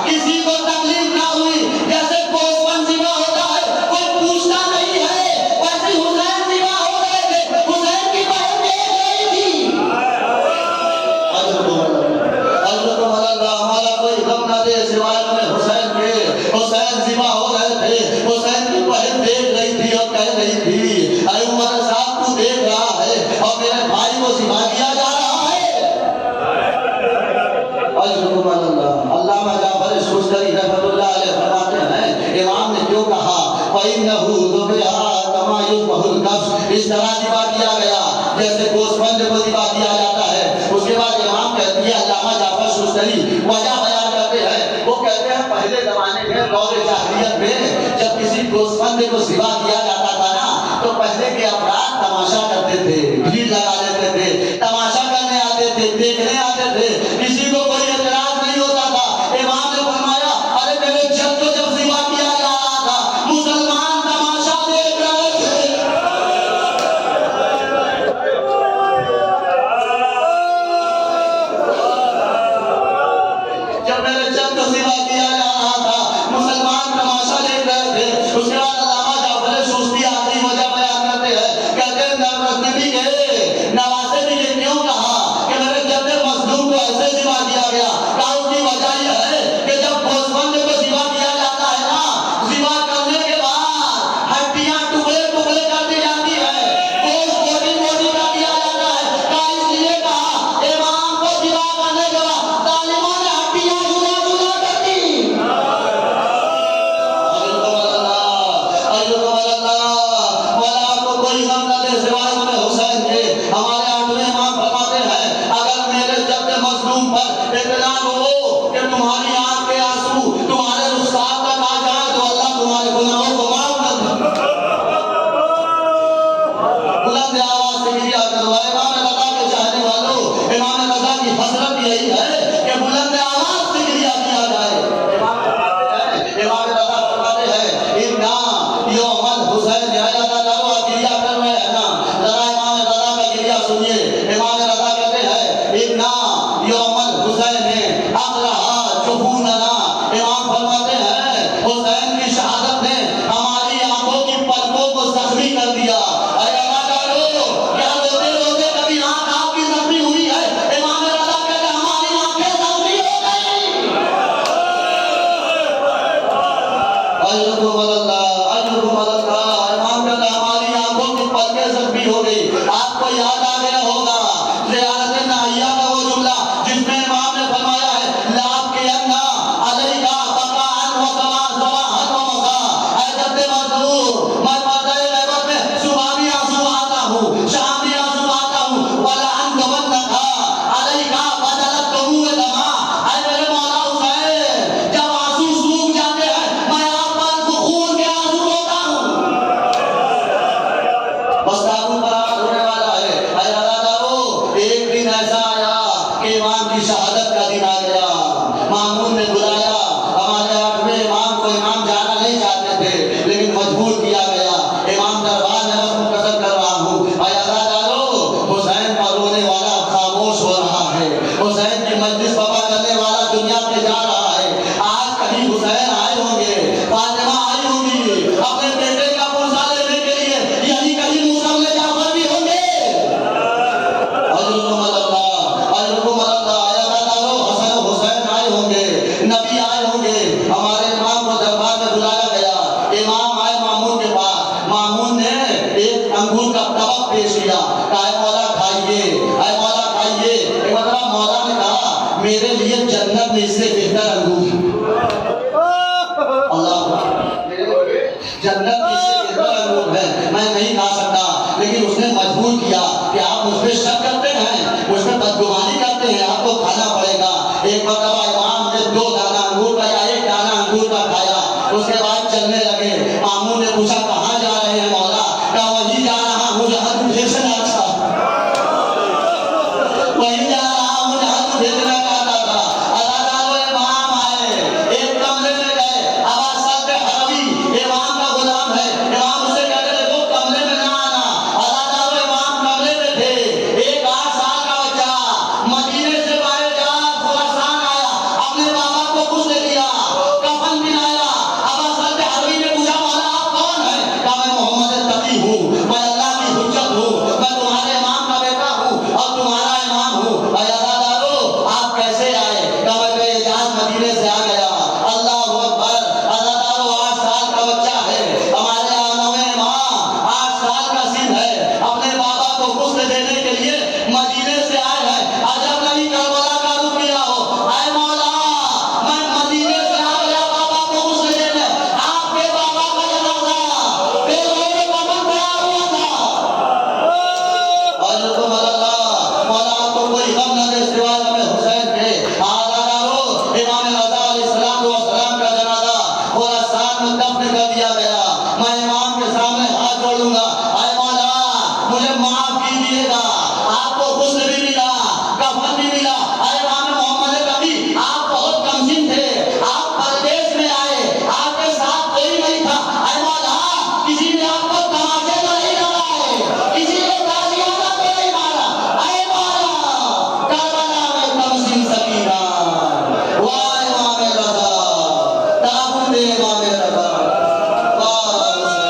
Speaker 4: کسی کو تکلیف نہ ہوئی. جیسے گوسفند ذبح ہوتا ہے کوئی پوچھتا نہیں ہے, ویسے حسین ذبح ہو رہے تھے, حسین کی بہن دیکھ رہی تھی. اجرکم اللہ. ہمارا کوئی غم نہ دے سوائے ہمیں حسین کے. حسین ذبح ہو رہے تھے, حسین کی بہن دیکھ رہی تھی اور کہہ رہی تھی اے عمر صاحب تو دیکھ رہا ہے اور میرے بھائی کو ذبح کیا جا رہا ہے. اجرکم اللہ. علامہ جعفر شوستری رحمۃ اللہ علیہ فرماتے ہیں امام نے کیوں کہا فَإِنَّهُ ذُبِحَ كَمَا يُذْبَحُ الْكَبْشُ, اس طرح ذبح کیا گیا جیسے گوسفند کو ذبح کیا جاتا ہے. اس کے بعد امام کہتی ہے علامہ جعفر شوستری وجہ بیان کرتے ہیں, وہ کہتے ہیں پہلے زمانے میں دور جاہلیت میں جب کسی گوسفند کو ذبح کیا جاتا تھا نا تو پہلے کے افراد تماشا کرتے تھے, بھیڑ لگا لیتے تھے, تماشا کرنے آتے تھے, دیکھنے آتے تھے, کسی کو کوئی اعتراض نہیں ہوتا تھا. امام نے فرمایا ارے میرے جد کو جب ذبح کیا جا رہا تھا مسلمان تماشا دیکھ رہے تھے. جب میرے جد کو ذبح کیا جا رہا تھا مسلمان تماشا دیکھ رہے تھے. اس کے بعد علامہ جعفر شوستی آخری وجہ بیان کرتے ہیں, کہتے ہیں نوازے بھی گئے, نوازے بھی گئے کیوں کہا کہ میرے جد مظلوم کو ایسے ذبح کیا گیا. کہا اس کی وجہ یہ ہے کہ جب گوسفند کو ذبح کیا جاتا ہے نا, ذبح کرنے کے بعد ہڈیاں ٹکڑے ٹکڑے کر دی جاتی ہے, گوشت بوٹی بوٹی کر دیا جاتا ہے. کہا اس لیے کہا امام کو ذبح کرنے کے بعد ظالموں نے ہڈیاں جدا جدا کر دی. مولا کو کوئی غم نہ دے سوائے ہمیں حسین کے. ہمارے آٹھویں امام فرماتے ہیں اگر میرے جد مظلوم پر اطلاع ہو کہ تمہاری آنکھ کے آنسو تمہارے رخسار تک آ جائے تو اللہ تمہارے گناہوں کو معاف کر دے. بلند آواز سے گریہ کرو اے امام رضا کے چاہنے والوں, امام رضا کی حسرت یہی ہے کہ بلند آواز سے گریہ کیا جائے. امام رضا فرماتے ہیں اِنَّا یوم الحسین, یا عزادارو آپ گریہ کر رہے ہیں نا, ذرا امام رضا کا گریہ سنیے. امام رضا کہتے ہیں اِنَّا یوم الحسین اقرہا جفوننا. امام فرماتے ہیں حسین کی شہادت نے ہماری آنکھوں کی پلکوں کو زخمی کر دیا. اے عزادارو کیا روتے روتے کبھی آنکھ آپ کی زخمی ہوئی ہے؟ امام رضا کہتے ہیں ہماری آنکھیں زخمی ہو گئی. اجرکم اللہ, اجرکم اللہ. امام کہتا جنت اس سے بہتر انگور ہے، میں نہیں کھا سکتا، لیکن اس نے مجبور کیا کہ آپ مجھ پہ شک کرتے ہیں، مجھ پہ بدگمانی کرتے ہیں، آپ کو کھانا پڑے گا۔ ایک مرتبہ امام نے 2 دانہ انگور کا یا 1 دانہ انگور کا کھایا، اس کے بعد چلنے لگے۔ مامون نے پوچھا کہاں جا رہے ہیں مولا؟ کہا وہیں جا رہا ہوں جہاں تم بھیجنا تھا، وہیں جا رہا ہوں جہاں تم بھیجنا چاہتا تھا۔ اللہ تعالیٰ امام آئے، ایک کمرے میں گئے، ابا سعد حربی امام کا غلام ہے، امام اسے کہتے تھے وہ کمرے میں نہ آنا۔ اللہ تعالیٰ امام کمرے میں تھے، ایک 8 سال کا بچہ مدینے سے باہر جا خراسان آیا، اپنے بابا کو غسل دیا، کفن پہنایا۔ ابا سعد حربی نے پوچھا مولا آپ کون ہیں؟ کہا میں محمد تقی ہوں، میں اللہ کی حجت ہوں، میں تمہارے امام کا بیٹا ہوں اور تمہارا امام ہوں۔ اے عزادارو آپ کیسے آئے؟ کہا میں بے اجازت مدینے سے آ گیا۔ اللہ اکبر، عزادارو 8 سال کا بچہ ہے، ہمارے آنوے امام 8 سال کا سن ہے، اپنے بابا کو غسل دینے کے لیے مدینے سے آئے ہیں۔ عجب نہیں کربلا کا رخ کیا ہو، اے مولا میں مدینے سے آ گیا بابا کو غسل دینے، آپ کے بابا کا جنازہ بے غیر کفن پڑا ہوا تھا۔ اور تم اللہ مولا آپ کو کوئی غم نہ دے سوائے غم حسین کے۔ عزادارو امام رضا علیہ السلام کا جنازہ خراسان میں دفن کر دیا گیا۔ میں امام کے سامنے ہاتھ جوڑوں گا، اے مولا مجھے معاف کیجیے گا، آپ کو غسل بھی ملا، کفن بھی ملا۔ اے امام محمد کبھی آپ بہت کمسن تھے، آپ پردیس میں آئے، آپ کے ساتھ کوئی نہیں تھا، اے مولا کسی نے آپ کو تماچے تو نہیں لگائے، کسی نے تازیانہ تو نہیں مارا، اے مولا کربلا میں کمسن سکینہ، واہ امام رضا، تابوت امام رضا، واہ
Speaker 3: اللہ